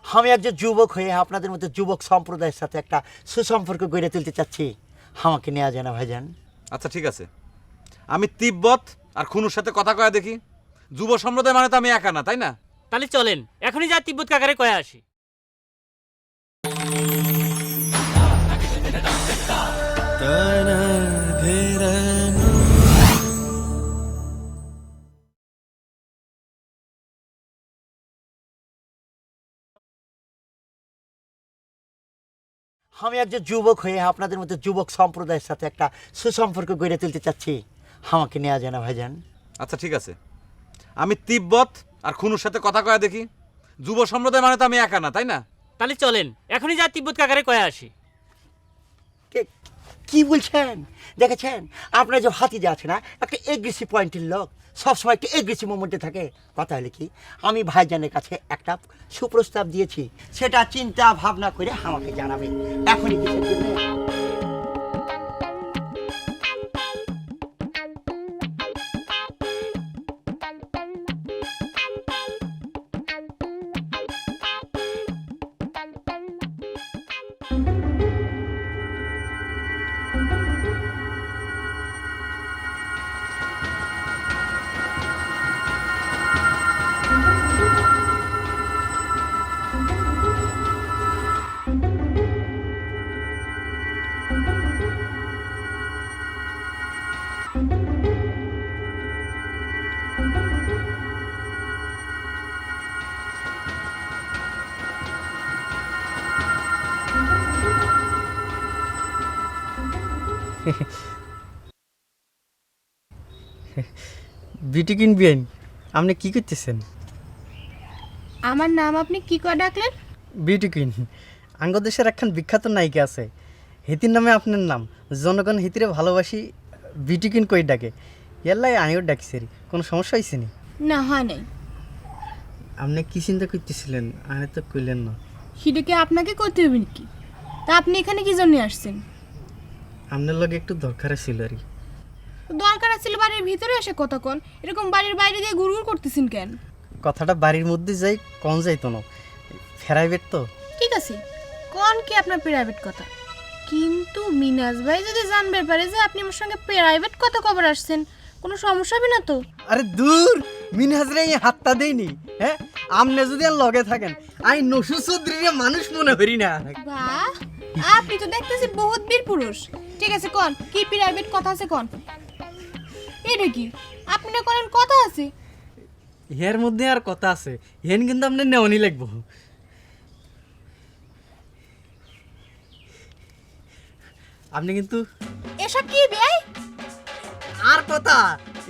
আমি একজন যুবক হয়ে আপনাদের মতো যুবক সম্প্রদায়ের সাথে একটা সুসম্পর্ক গড়ে তুলতে চাচ্ছি, আমাকে নেওয়া যায় না ভাইজান? আচ্ছা ঠিক আছে, আমি তিব্বত আর খুনুর সাথে কথা কয়া দেখি। যুব সম্প্রদায় মানে তো আমি একা না, তাই না? তাহলে চলেন এখনই যা তিব্বত কাকারে কয়ে আসি। আমি একজন যুবক হয়ে আপনাদের মতো যুবক সম্প্রদায়ের সাথে একটা সুসম্পর্ক গড়ে তুলতে চাচ্ছি, আমাকে নেওয়া যায় না ভাইজান? আচ্ছা ঠিক আছে, আমি তিব্বত আর খুনুর সাথে কথা কয়া দেখি। যুব সম্প্রদায় মানে তো আমি একা না, তাই না? তাহলে চলেন এখনই যা তিব্বত কাকারে কয়ে আসি। কি বলছেন? দেখেছেন আপনার যে হাতিজা আছে না, একটা এগ্রেসিভ পয়েন্টের লোক, সবসময় একটা এগ্রেসিভ মোমেন্টে থাকে। কথা হলে কি, আমি ভাইজানের কাছে একটা সুপ্রস্তাব দিয়েছি, সেটা চিন্তা ভাবনা করে আমাকে জানাবে। এখনই কিসের জন্য? বিটি কিনবেন? আপনি কি করতেছেন? আমার নাম আপনি কি করে ডাকলেন? বিটি কুইন, আঙ্গ দেশের একখান বিখ্যাত নায়িকা আছে, হিতির নামে আপনার নাম। জনগণ হিতিরে ভালোবাসি বিটি কুইন কই ডাকে, এল্লাই আমিও ডাকছি। কোনো সমস্যা হয়েছে নি? না, হয় নাই। আপনি কি চিন্তা করতেছিলেন? আমি তো কইলেন না। হিডেকে আপনাকে করতে হবে নাকি? তা আপনি এখানে কি জন্য আসছেন? আপনার লগে একটু দরকার ছিল আর কি। দরকার ছিল বাড়ির ভিতরে এসে কথা কন, এরকম বাড়ির বাইরে দিয়ে গুড়গুড় করতেছেন কেন? কথাটা বাড়ির মধ্যে যাই কন যাইতো না, প্রাইভেট তো। ঠিক আছে, কোন কি আপনার প্রাইভেট কথা, কিন্তু মিনাজ ভাই যদি জানবে পারে যে আপনি আমার সঙ্গে প্রাইভেট কথা কবার আসছেন, কোনো সমস্যা হবে না তো? আরে দূর, মিনাজ রে হাতটা দেইনি। হ্যাঁ, আপনি যদি আর লগে থাকেন আই নসু চৌধুরীরে মানুষ মনে করি না। বাহ, আপনি তো দেখতেছি বহুত বীর পুরুষ। ঠিক আছে, কোন কি প্রাইভেট কথা আছে কোন? এটা কি আপনি না করেন কথা আছে? এর মধ্যে আর কথা আছে, হেন কিন্তু আপনি নেওয়ানি লাগবো। আপনি কিন্তু এসব কি ভাই? আর কথা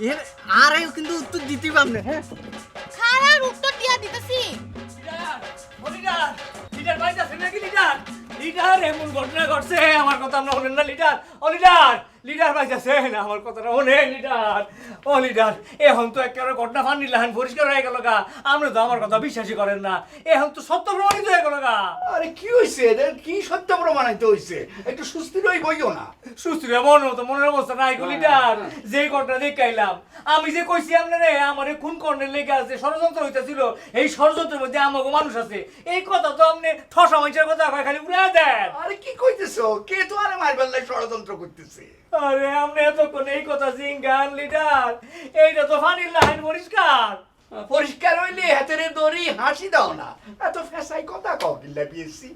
এর আর কিন্তু উত্তর দিতে পারবে। হ্যাঁ, খারাপ উত্তর দিয়া দিতেছি। লিডার, লিডার ভাই যাচ্ছে নাকি? লিডার, লিডার এমন ঘটনা ঘটছে, আমার কথা আমরা শোনেন না লিডার? ও লিডার, লিডার ভাই যাচ্ছে না, আমার কথাটা শোনেন লিডার। ও লিডার, এখন তো একেবারে ঘটনা ফান্ডি লাহান পরিষ্কার হয়ে গেল গা, আপনি তো আমার কথা বিশ্বাসই করেন না, এখন তো সত্য প্রমাণিত হয়ে গেল গা। আরে কি হয়েছে এদের? কি সত্য প্রমাণিত হয়েছে? একটু সুস্থির হয়ে বইও না। সুস্থির মনের তো মনের অবস্থা নাই গো লিডার। যে ঘটনা দেখাইলাম, আমি যে কইছি আপনারে আমার খুন কর্ণের লেগে আছে, ষড়যন্ত্র হইতেছিল, এই ষড়যন্ত্রের মধ্যে আমাকে মানুষ আছে, এই কথা তো আপনি ঠসা মানুষের কথা খালি উড়ে দেন। আরে কি কইতেছো? কে তো আরে মারবার লাই ষড়যন্ত্র করতেছে? আরে আপনি এতক্ষণ এই কথা জিঙ্গান লিডার, এইটা তো ফানির লাইন পরিষ্কার। পরিষ্কার হইলে হাতের দড়ি হাসি দাও না, এত ফেসাই কথা কও। কিল্লা বিএসসি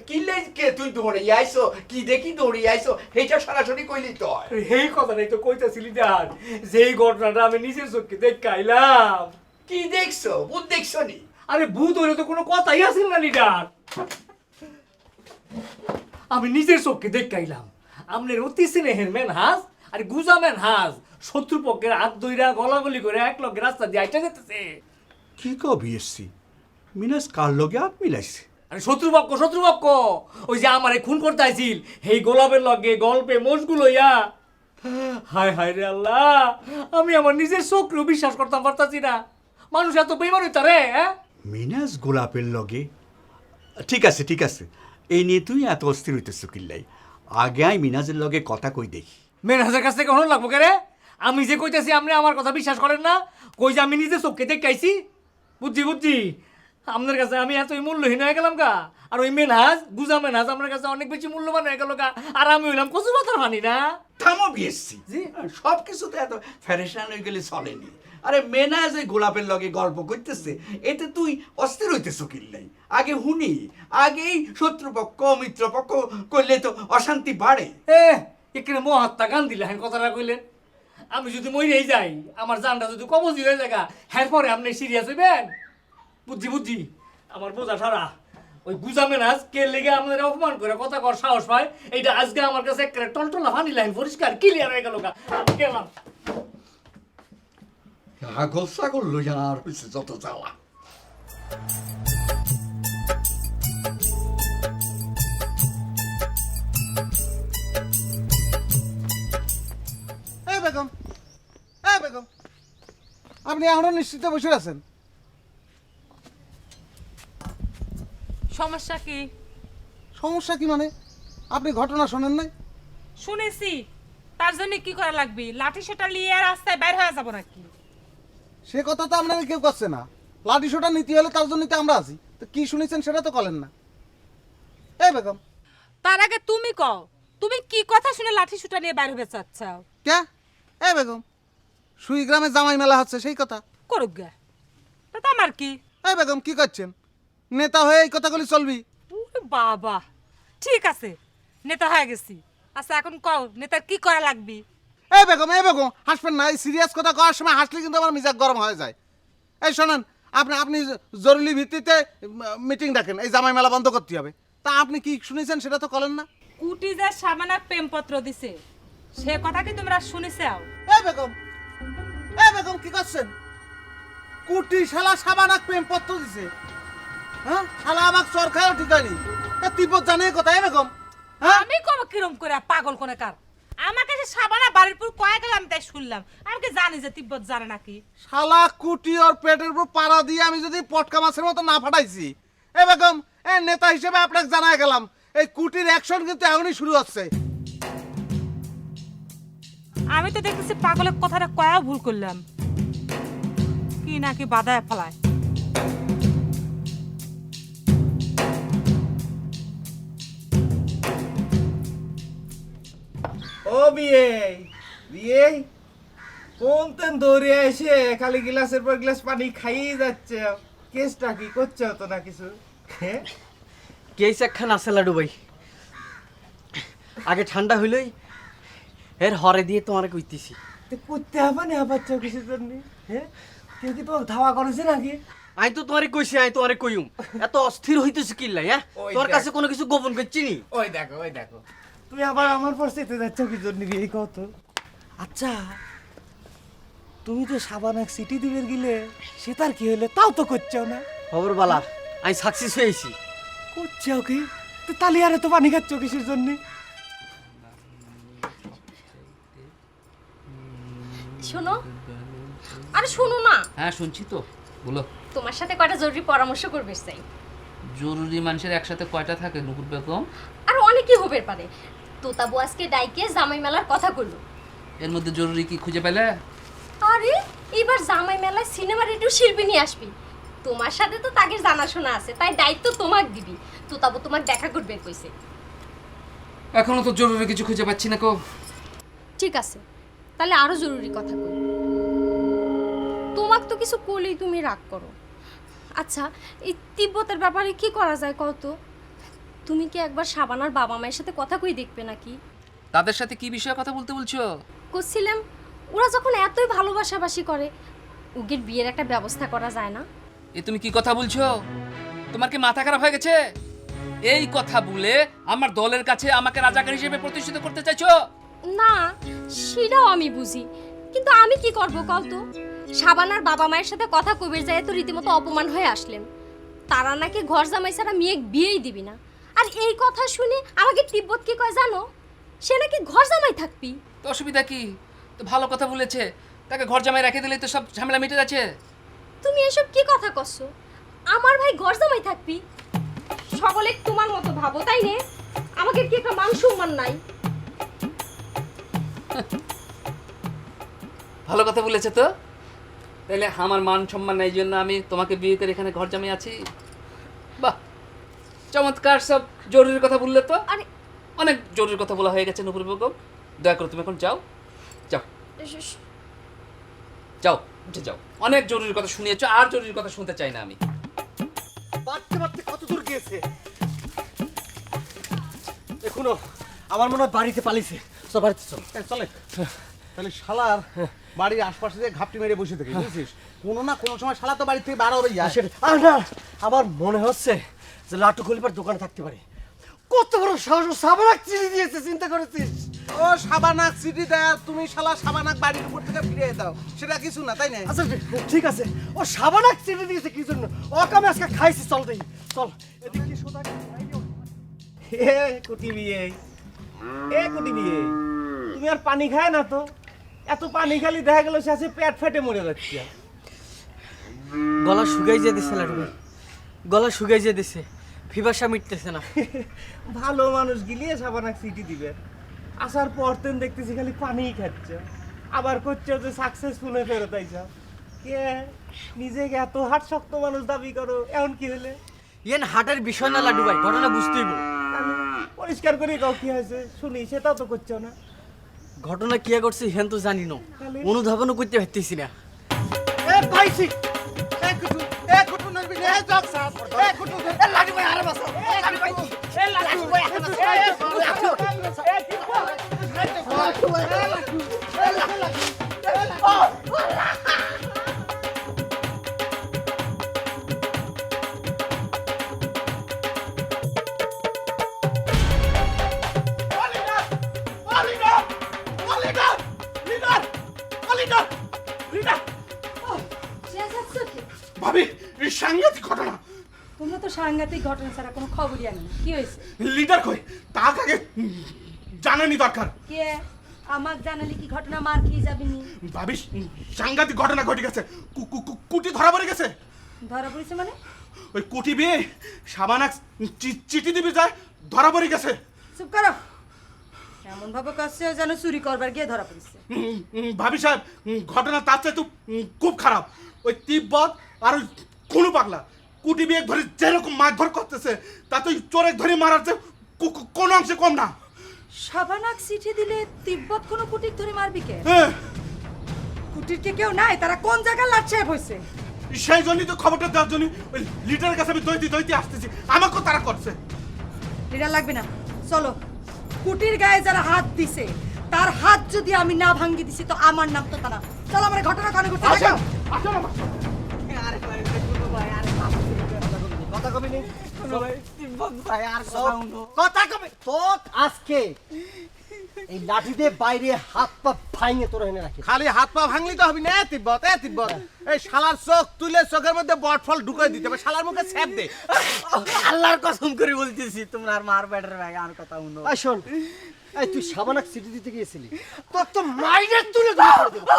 কিল্লে কে তুই দৌড়ে আইছো, কি দেখি দৌড়ে আইছো, এইটা সরাসরি কইলি তো। এই কথাটাই তো কইতাছি লিডার, যেই ঘটনাটা আমি নিজের চোখে দেখাইলাম। কি দেখছো? ভূত দেখছো নি? আরে ভূত হইলে তো কোনো কথাই আসেন না লিডার, আমি নিজের চোখে দেখাইলাম। আপনার অতি স্নেহের মেনহাজ আর গুজা মেনহাজ শত্রুপক্ষের হাত ধইরা গলাগলি করে এক লগে রাস্তা দিয়ে আইটা যেতেছে। কি কও বিএসসি? মিনাস কার লগে হাত মিলাইছে? আরে শত্রুপক্ষ ওই যে আমারে খুন করতে আইছিল, এই গোলাপের লগে গল্পে মশগুল হইয়া। হায় হায় রে আল্লাহ, আমি আমার নিজের চোখকেও বিশ্বাস করতাম পারতাছি না। মানুষ এত বেইমান হইতা রে, হ্যাঁ? মিনাজ গোলাপের লগে ঠিক আছে ঠিক আছে, এই নিয়ে তুই এত অস্থির হইতেছ কিল্লাই। আগে আই মিনাজের লগে কথা কই দেখি। মেনহাজের কাছ থেকে কখন লাগবো কে রে? আমি যে কইতেছি আপনি আমার কথা বিশ্বাস করেন না, কই যে আমি নিজে চোখকে দেখাইছি। বুঝছি বুঝছি, আপনার কাছে আমি এতই মূল্যহীন হয়ে গেলাম গা। আর ওই মেনহাজ গুজা মেনহাজ আপনার কাছে অনেক বেশি মূল্যবান হয়ে গেল গা। আর আমি হইলাম কচু পাতার পানি না। থামো বিএসসি, সব কিছুতে এত ফ্যারেশান হয়ে গেলে চলেনি। আরে মেনাজ এই গোলাপের লগে গল্প করতেছে, এতে তুই অস্থির হইতেছ কিল্লাই। আগে হুনি, আগেই শত্রুপক্ষ মিত্রপক্ষ করলে তো অশান্তি বাড়ে। এখানে মহাত্মা গান্ধী লেখেন কথাটা কইলেন। আমি যদি মরেই যাই, আমার জানটা যদি কবজি হয়ে যায়, হ্যাঁ পরে আপনি সিরিয়াস হইবেন। বুঝছি বুঝছি, আমার বোঝা সারা। ওই গুজা মেনাজ কে লেগে আমাদের অপমান করে কথা কর সাহস পায়, এইটা আজকে আমার কাছে একটা টলটলা ফানি লাইন পরিষ্কার ক্লিয়ার হয়ে গেল গা। আমি গেলাম। ছাগল ছাগল লইয়া আর হয়েছে যত জ্বালা। এই বেগম, এই বেগম, আপনি এখনো নিশ্চিত বসে আছেন? সমস্যা কি? সমস্যা কি মানে? আপনি ঘটনা শোনেন নাই? শুনেছি, তার জন্য কি করা লাগবে? লাঠি সোটা নিয়ে রাস্তায় বাইর হয়ে যাব নাকি? সে কথা তো আপনারা কেউ করছে না। লাঠি সোটা নীতি হলে তার জন্য তো আমরা আছি। তো কি শুনেছেন সেটা তো বলেন না। এই বেগম, তার আগে তুমি কও, তুমি কি কথা শুনে লাঠি সোটা নিয়ে বাইর হয়ে চাচ্ছাও? কে? এই বেগম, সুই গ্রামে জামাই মেলা হচ্ছে সেই কথা। করুক গে, তা আমার কি? এই বেগম কি করছেন? নেতা হয়ে এই কথাগুলি চলবি? বাবা, ঠিক আছে, নেতা হয়ে গেছি। আচ্ছা এখন কও, নেতার কি করা লাগবে? এই বেগম, এই বেগম, হাসবেন না। এই সিরিয়াস কথা কওয়ার সময় হাসলে কিন্তু আমার মিজাজ গরম হয়ে যায়। এই শোনেন, আপনি জরুরি ভিত্তিতে মিটিং ডাকেন, এই জামাই মেলা বন্ধ করতে হবে। তা আপনি কি শুনেছেন সেটা তো বলেন না। কুটি যে সাবানার প্রেমপত্র দিছে, সে কথা কি তোমরা শুনেছাও? এই বেগম, এই বেগম কি করছেন? কুটি শালা সাবানাক প্রেমপত্র দিছে? হ্যাঁ, শালা আমাক সরকার ঠিক হয়নি। তিব্বত জানে কথা। এই বেগম, আমি কব কিরম করে পাগল কোনে কার? আমাকে যে সাবানা বাড়িরপুর কয়ে গেল, আমি তাই শুনলাম। আমি কি জানি যে তিব্বত জানে নাকি? শালা কুটি ওর পেটের উপর পাড়া দিয়ে আমি যদি পটকা মাছের মতো না ফাটাইছি। এই বেগম, এই নেতা হিসেবে আপনাকে জানাই গেলাম, এই কুটির অ্যাকশন কিন্তু এখনই শুরু হচ্ছে। আমি তো দেখতেছি পাগলের কথাটা কয়া ভুল করলাম। কি নাকি বাধায় ফেলায়। ও বিয়ে বিয়ে, কোন তেন দৌড়ে এসে খালি গ্লাসের পর গ্লাস পানি খাইয়ে যাচ্ছে। কেসটা কি করছে তো না কিছু? কেস একখান আছে লাডু ভাই। আগে ঠান্ডা হইলই এর হরে দিয়ে তোমারে কইতেছি। করতে হবে না আবার কিছুর জন্য? হ্যাঁ, কেউ কি তোমার ধাওয়া করেছে নাকি? আই তো তোমারে কইছি, আই তোমারে কইম। এত অস্থির হইতেছে কিল্লাই? হ্যাঁ, তোর কাছে কোনো কিছু গোপন করছি নি? ওই দেখো, ওই দেখো, তুমি আবার আমার পর চেতে যাচ্ছ কি জন্য? বিয়ে কত? আচ্ছা, তুমি তো সাবানাক সিটি দিবের গিলে, সে তার কি হইলে তাও তো করছাও না। খবর বালা, আমি সাকসেস হয়েছি। করছাও কি? তো তালি আরে তো পানি খাচ্ছ কিসের জন্য? শোনো, আরে শোনো না। হ্যাঁ শুনছি তো, বলো। তোমার সাথে কয়টা জরুরি পরামর্শ করবে চাই। জরুরি মানুষের একসাথে কয়টা থাকে নুপুর বেগম? আর অনেকই হবে পারে। তোতাবু আজকে ডাইকে জামাই মেলার কথা কইলো। এর মধ্যে জরুরি কি খুঁজে পেলে? আরে এবার জামাই মেলায় সিনেমা রেডিও শিল্পী নিয়ে আসবি। তোমার সাথে তো তাকে জানাশোনা আছে, তাই দায়িত্ব তোমাক দিবি। তোতাবু তোমাক দেখা করবে কইছে। এখনো তো জরুরি কিছু খুঁজে পাচ্ছি না কো। ঠিক আছে, তাহলে আরো জরুরি কথা কই। তোমাক তো কিছু কইলেই তুমি রাগ করো। আচ্ছা, এই তিব্বতের ব্যাপারে কি করা যায় কত? তুমি কি একবার সাবানার বাবা মায়ের সাথে কথা কই দেখবে নাকি? তাদের সাথে কি বিষয়ে কথা বলতে বলছো? করছিলাম, ওরা যখন এতই ভালোবাসাবাসি করে, ওদের বিয়ের একটা ব্যবস্থা করা যায় না? এ তুমি কি কথা বলছো? তোমার কি মাথা খারাপ হয়ে গেছে? এই কথা বলে আমার দলের কাছে আমাকে রাজাকার হিসেবে প্রতিষ্ঠিত করতে চাইছো? না, সেটাও আমি বুঝি, কিন্তু আমি কি করব কল তো? সাবানার বাবা মায়ের সাথে কথা কইবার যায় তো রীতিমতো অপমান হয়ে আসলেন। তারা নাকি ঘর জামাই ছাড়া মেয়ে বিয়েই দিবি না। আর এই কথা শুনে আমাকে তিব্বত কি কয় জানো? সে নাকি ঘর জামাই থাকবি। তো অসুবিধা কি? তো ভালো কথা বলেছে, তাকে ঘর জামাই রেখে দিলেই তো সব ঝামেলা মিটে যাচ্ছে। তুমি এসব কি কথা কচ্ছো? আমার ভাই ঘর জামাই থাকবি? সকলে তোমার মতো ভাবো তাই নে? আমাকে কি একটা মান সম্মান নাই? ভালো কথা বলেছে তো। তাহলে আমার মান সম্মান এই জন্য আমি তোমাকে বিয়ে করে এখানে ঘর জামাই আছি? বাহ, চমৎকার। সব জরুরি কথা বললে তো। আরে অনেক জরুরি কথা বলা হয়ে গেছে নুপুর বেগম, দয়া করে তুমি এখন যাও যাও যাও, উঠে যাও। অনেক জরুরি কথা শুনিয়েছো, আর জরুরি কথা শুনতে চাই না আমি। বাড়তে বাড়তে কত দূর গিয়েছে এখনো? আমার মনে হয় বাড়িতে পালিয়েছে। চল বাড়িতে চল। চলে তাহলে শালার বাড়ির আশপাশে যে ঘাপটি মেরে বসে থাকে, বুঝছিস? কোনো না কোনো সময় শালা তো বাড়ি থেকে বার হবেই। না, আমার মনে হচ্ছে যে লাটু খলিফার দোকানে থাকতে পারে। কত বড় সাহস! সাবানাক চিনি দিয়েছে, চিন্তা করেছিস? ও সাবানাক সিটি দেয়, তুমি শালা সাবানাক বাড়ির উপর থেকে ফিরিয়ে দাও, সেটা কিছু না, তাই না? আচ্ছা ঠিক আছে, ও সাবানাক চিনি দিয়েছে কি জন্য? ওকে আমি আজকে খাইছি। চল দেখি, চল এদিকে সোজা। কুটি বিয়ে, কুটি বিয়ে, তুমি আর পানি খায় না তো? এত পানি খালি দেখা গেল সে পেট ফেটে মরে যাচ্ছে। গলা শুকাই যেতেছে লাটু ভাই, গলা শুকাই যেতেছে, ফিবাসা মিটতেছে না। ভালো মানুষ গিলিয়ে সাবানাক সিটি দিবে, আসার পর তেন দেখতেছি খালি পানিই খাচ্ছে। আবার করছে যে সাকসেসফুল হয়ে ফেরত আইসা। কে নিজেকে এত হাট শক্ত মানুষ দাবি করো, এমন কি হলে? ইয়েন হাটের বিষয় না লাডু ভাই, ঘটনা বুঝতেই বল। পরিষ্কার করে কাউ কি হয়েছে শুনি, সেটাও তো করছো না। ঘটনা কি করছে হেন তো জানি না, অনুধাবনও করতে পারতেছি না। পাইছি। ভাবি, এই সাংঘাতিক ঘটনা। তোমরা তো সাংঘাতিক ঘটনা ছাড়া কোনো খবরই আনি না। কি হয়েছে? লিডার কই? তার আগে জানানি দরকার। কে আমাক জানালে কি ঘটনা মার খেয়ে যাবি নি? ভাবি, সাংঘাতিক ঘটনা ঘটে গেছে। কুটি ধরা পড়ে গেছে। ধরা পড়েছে মানে? ওই কুটি বিয়ে সাবানাক চিঠি দিবি যায়, ধরা পড়ে গেছে। চুপ করো। এমন ভাবে কাছে যেন চুরি করবার গিয়ে ধরা পড়েছে। ভাবি সাহেব, ঘটনা তার চেয়ে তো খুব খারাপ। ওই তিব্বত আর ওই খুনু পাগলা কুটি বিয়ে ধরে যেরকম মারধর করতেছে, তাতে ওই চোরে ধরে মারার চেয়ে কোনো অংশে কম না। সাবানাক চিঠি দিলে তিব্বত কোনো কুটির ধরে মারবি কে? হ্যাঁ, কুটির কে কেউ নাই, তারা কোন জায়গায় লাটসায় বসে? সেই জন্যই তো খবরটা দেওয়ার জন্য ওই লিডারের কাছে আমি দইতে আসতেছি। আমাকেও তারা করছে। লিডার লাগবে না, চলো। কুটির গায়ে যারা হাত দিছে তার হাত যদি আমি না ভাঙ্গি দিছি তো আমার নাম তো তারা। চলো আমার ঘটনা কানে করতে থাকো। আরে ভাই, কোনো ভাই আর কথা কবি নেই। কোনো ভাই, তিব্বত ভাই আর কথা উনো। কথা কবি তো আজকে এই লাঠি দিয়ে বাইরে হাত পা ভাঙে তোরা এনে রাখি। খালি হাত পা ভাঙলি তো হবি না। তিব্বত, তিব্বত, এই শালার চোখ তুলে চোখের মধ্যে বটফল ঢুকাই দিতে হবে, শালার মুখে ছ্যাপ দে। আল্লাহর কসম করে বলতেছি, তোমরা আর মার ব্যাটার ভাই আর কথা উনো। এই শোন, এই তুই সাবানাক সিটি দিতে গিয়েছিলি, তোর তো মাইরে তুলে ধরে করে দেব।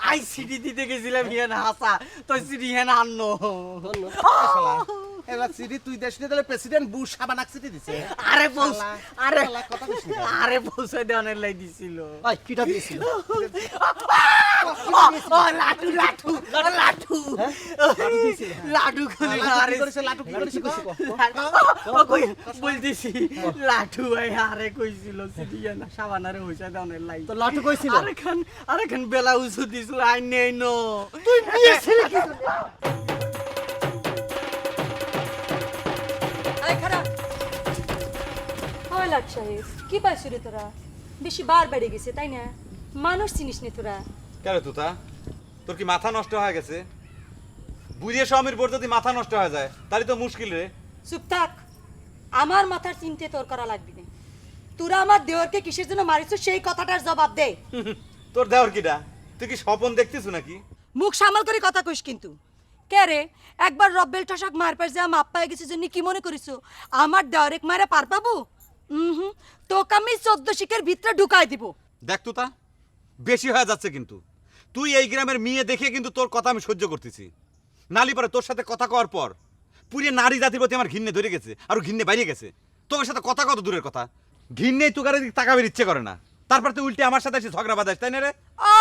আই সিটি দিতে গেছিলাম হিয়ান হাসা, তো সিটি হিয়ান আননো। এবার সিটি তুই দেশ নিয়ে তাহলে প্রেসিডেন্ট বুশ সাবানাক সিটি দিছে। আরে বস, আরে কথা কইছিস না। আরে পৌঁছে দেওয়ানের লাই দিছিল। ভাই কিটা দিয়েছিল? ও লাটু লাটু লাটু লাটু কইলি আরে লাটু কি করেছে? ও কই বলতেছি লাটু ভাই আরে কইছিল সিটি না সাবানারে হইছে দেওয়ানের লাই। তো লাটু কইছিল? আরেখান বেলা উসু দিছিল আই নেই নো। তুই নিয়েছিলি কি? আয় খারাপ। ওই লাট সাহেব, কি পাইছ রে তোরা? বেশি বার বেড়ে গেছে তাই না? মানুষ চিনিস নি তোরা। কেন তুতা, তোর কি মাথা নষ্ট হয়ে গেছে? বুঝিয়ে স্বামীর পর যদি মাথা নষ্ট হয়ে যায় তাহলে তো মুশকিল রে। চুপ থাক। আমার মাথার চিন্তে তোর করা লাগবে না। তোরা আমার দেওরকে কিসের জন্য মারিস সেই কথাটার জবাব দে। তোর দেওর কিডা? তুই কি স্বপন দেখতেছ নাকি? মুখ সামাল করে কথা কইস কিন্তু। কে রে, একবার রব্বেল ঠসাক মার পাশ যা মাপ পায়ে গেছে জন্য কি মনে করিস আমার দেওরেক মারে পার পাবো? তোকে আমি 14 শিকের ভিতরে ঢুকাই দিব। দেখ তো তা বেশি হয়ে যাচ্ছে কিন্তু। তুই এই গ্রামের মেয়ে দেখে কিন্তু তোর কথা আমি সহ্য করতেছি। নালি পরে তোর সাথে কথা কওয়ার পর পুরো নারী জাতির প্রতি আমার ঘৃণে ধরে গেছে, আর ঘৃণে বাইরে গেছে। তোর সাথে কথা কত দূরের কথা, ঘৃণেই তোর দিকে তাকাবের ইচ্ছে করে না। তারপর তুই উল্টে আমার সাথে এসে ঝগড়া বাঁধাস, তাই না রে?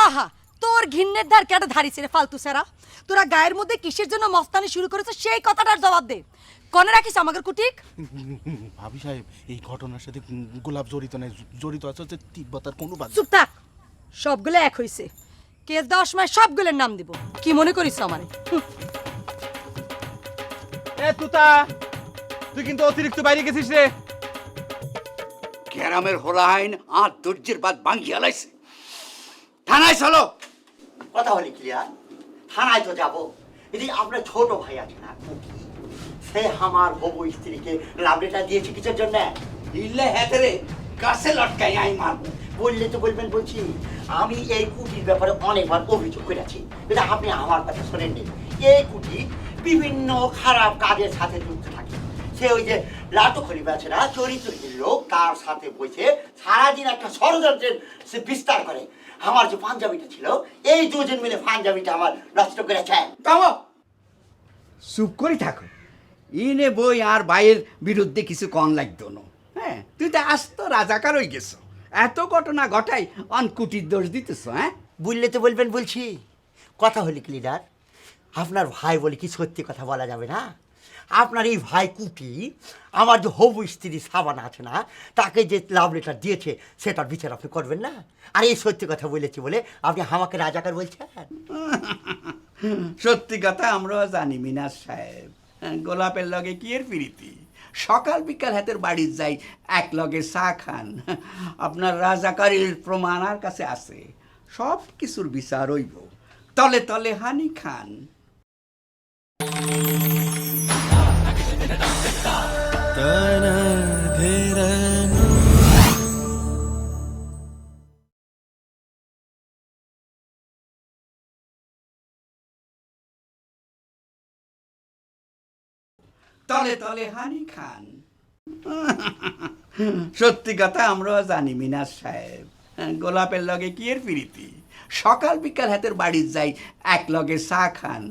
আহা, তোর ঘৃণের ধার কেটে ধারিছে রে ফালতু সেরা। তোরা গায়ের মধ্যে কিসের জন্য মস্তানি শুরু করেছে সেই কথাটার জবাব দে। কোনে রাখিস আমাদের কুটিক? ভাবি সাহেব, এই ঘটনার সাথে গোলাপ জড়িত নাই, জড়িত আছে হচ্ছে তিব্বতার কোনো বাদ। চুপ থাক, সবগুলো এক হইছে। কেস দেওয়ার সময় সবগুলোর নাম দিব। কি মনে করিস আমারে? এ তুতা, তুই কিন্তু অতিরিক্ত বাইরে গেছিস রে। গ্রামের হোলাহাইন আর ধৈর্যের বাদ ভাঙিয়ে লাইছে। থানায় চলো। কথা হলি ক্লিয়ার, থানায় তো যাবো। যদি আপনার ছোট ভাই আছে না, সে আমার হবু স্ত্রীকে লাভ লেটার দিয়েছে কিসের জন্য? ইল্লে হেতেরে গাছে লটকাই আই মারবো। বললে তো বলবেন, বলছি আমি এই কুটির ব্যাপারে অনেকবার অভিযোগ করেছি, কিন্তু আপনি আমার কথা শোনেননি। এই কুটি বিভিন্ন খারাপ কাজের সাথে যুক্ত থাকে। সে ওই যে লাটু খলিফা আছে না, চরিত্রহীন লোক, তার সাথে বসে সারাদিন একটা ষড়যন্ত্রের সে বিস্তার করে। আমার যে পাঞ্জাবিটা ছিল, এই দুজন মিলে পাঞ্জাবিটা আমার নষ্ট করেছে। থামো, চুপ করে থাকো। ইনে বই আর ভাইয়ের বিরুদ্ধে কিছু কন লাগতো না। হ্যাঁ, তুই তো আস্ত রাজাকার হয়ে গেছো। এত ঘটনা ঘটাই অনকুটির দোষ দিতেছ। হ্যাঁ, বললে তো বলবেন, বলছি কথা হলি কি লিডার, আপনার ভাই বলে কি সত্যি কথা বলা যাবে না? আপনার এই ভাই কুটি আমার যে হবু স্ত্রী সাবানা আছে না, তাকে যে লাভ লেটার দিয়েছে সেটার বিচার আপনি করবেন না? আর এই সত্যি কথা বলেছি বলে আপনি আমাকে রাজাকার বলছেন? সত্যি কথা আমরাও জানি মিনাজ সাহেব। গোলাপের লগে কি এর প্রীতি? সকাল বিকাল হাতের বাড়ি যাই, এক লগে চা খান। আপনার রাজাকারীর প্রমাণ আর কাছে আছে, সব কিছুর বিচার হইব। তলে তলে হানি খান। তলে তলে হানি খান। সত্যি কথা আমরাও জানি মিনাজ সাহেব। গোলাপের লগে কি এর প্রীতি? সকাল বিকাল হাতের বাড়ি যাই, এক লগে চা খান।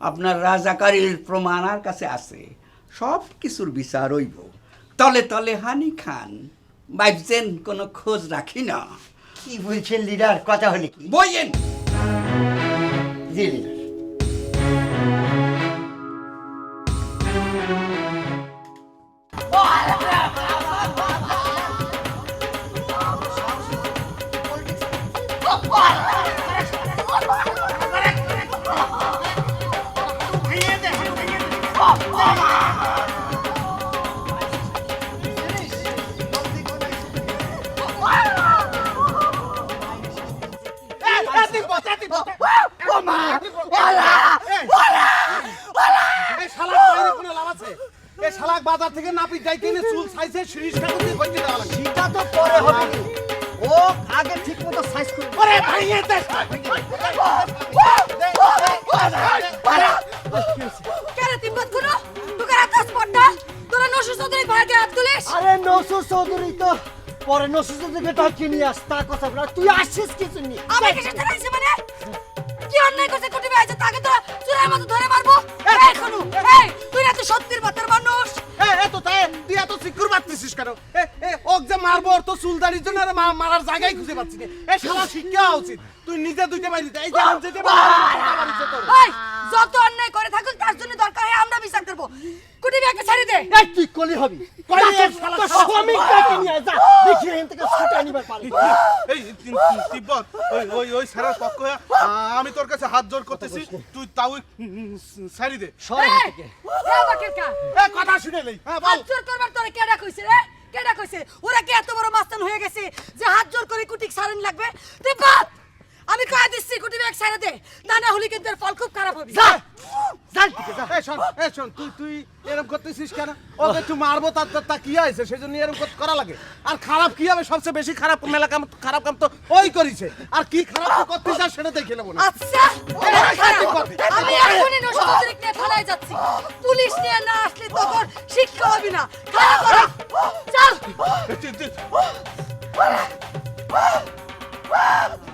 আপনার রাজাকারীর প্রমাণ আর কাছে আছে, সব কিছুর বিচার হইব। তলে তলে হানি খান। ভাবছেন কোনো খোঁজ রাখি না? কি বলছেন লিডার? কথা হলি কি বইয়েন? জি লিডার। বাজার থেকে নাপি যাই কিনে চুল সাইজে শিরিষ কাগজ দিয়ে ভর্তি দেওয়া লাগে। সেটা তো পরে হবে, ও আগে ঠিক মতো সাইজ করে। আরে ভাইয়ে দে। কেন তিব্বত গুলো তোকে আকাশ পড়টা তোরা নসু চৌধুরী ভাইকে হাত তুলিস? আরে নসু চৌধুরী তো পরে নসু চৌধুরীকে ডাকি নিয়ে আস, তার কথা বলা। তুই আসছিস কিছু নি? আমি কিছু জানাইছি মানে কি অন্যায় করছে কুটি ভাই? তাকে তোরা চুরার মতো ধরে মারবো? এই শুনু, এই তুই না তো সত্যির বাতের মানুষ। এ তো তাই তুই এত সিকিউর বাতছিস কেন? ওক যে মারবো, ওর তো চুলদারির জন্য আর মারার জায়গায় খুঁজে পাচ্ছি না। এ শালা শিক্ষা উচিত, তুই নিজে দুইটা মারি দে। এই যে আমি যেতে এই যত অন্যায় করে থাকুক তার জন্য দরকার হয় আমরা বিচার করব। কুটি ভাইকে ছেড়ে দে। এই তুই কলি হবি কলি শালা শ্রমিক ডাকি নিয়ে যা, দেখি এখান থেকে ছুটে নিবার পারি। এই তিব্বত, ওই সারার পক্ষ হয়ে আমি তোর কাছে হাত জোর করতেছি, তুই তাও ছাড়ি দে। সরে থেকে এ বাকের কা এ কথা শুনে নেই। হ্যাঁ বল। হাত জোর করবার তোরে কেডা কইছে রে? কেডা কইছে? ওরা কি এত বড় মাস্তান হয়ে গেছে যে হাত জোর করে কুটিক সারেন লাগবে? তুই বাপ, আমি কয়ে দিচ্ছি কুটি ব্যাগ ছেড়ে দে, তা না হলে কিন্তু এর ফল খুব খারাপ হবে। যা যাই থেকে যা। এই শোন তুই এরকম করতেছিস কেন? ওকে একটু মারবো, তা কি হয়েছে? সেজন্য এরকম করা লাগে? আর খারাপ কি হবে? সবচেয়ে বেশি খারাপ মেলা কাম, খারাপ কাম তো ওই করেছে। আর কি খারাপ করতে যা সেটা দেখে নেবো না। আচ্ছা আমি এখনই নসুদ্দিক নিয়ে থানায় যাচ্ছি। পুলিশ নিয়ে না আসলে তখন শিক্ষা হবে না। খারাপ চল।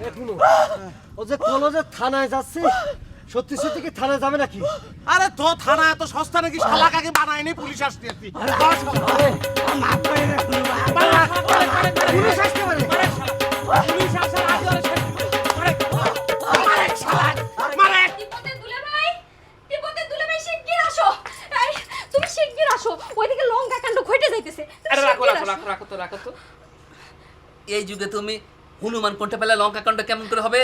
এখনো ও যে কলেজে থানায় যাচ্ছে, সত্যি সত্যি কি থানায় যাবে নাকি? আরে তো থানা এত সস্তা নাকি, শালাকাকে বানায়নি, পুলিশ আসতে আসতে। পুলিশ আসতে পারে। তিব্বতের দুলাভাই, তিব্বতের দুলাভাই শিগগির আসো। এই, তুমি শিগগির আসো, ওইদিকে লঙ্কা কাণ্ড ঘটে যাইতেছে। তুমি আরে রাখো শিগগির রাখো আসো। রাখো রাখো তো রাখো তো। এই যুগে তুমি হনুমান কোনটা পেলে লঙ্কা কাণ্ড কেমন করে হবে?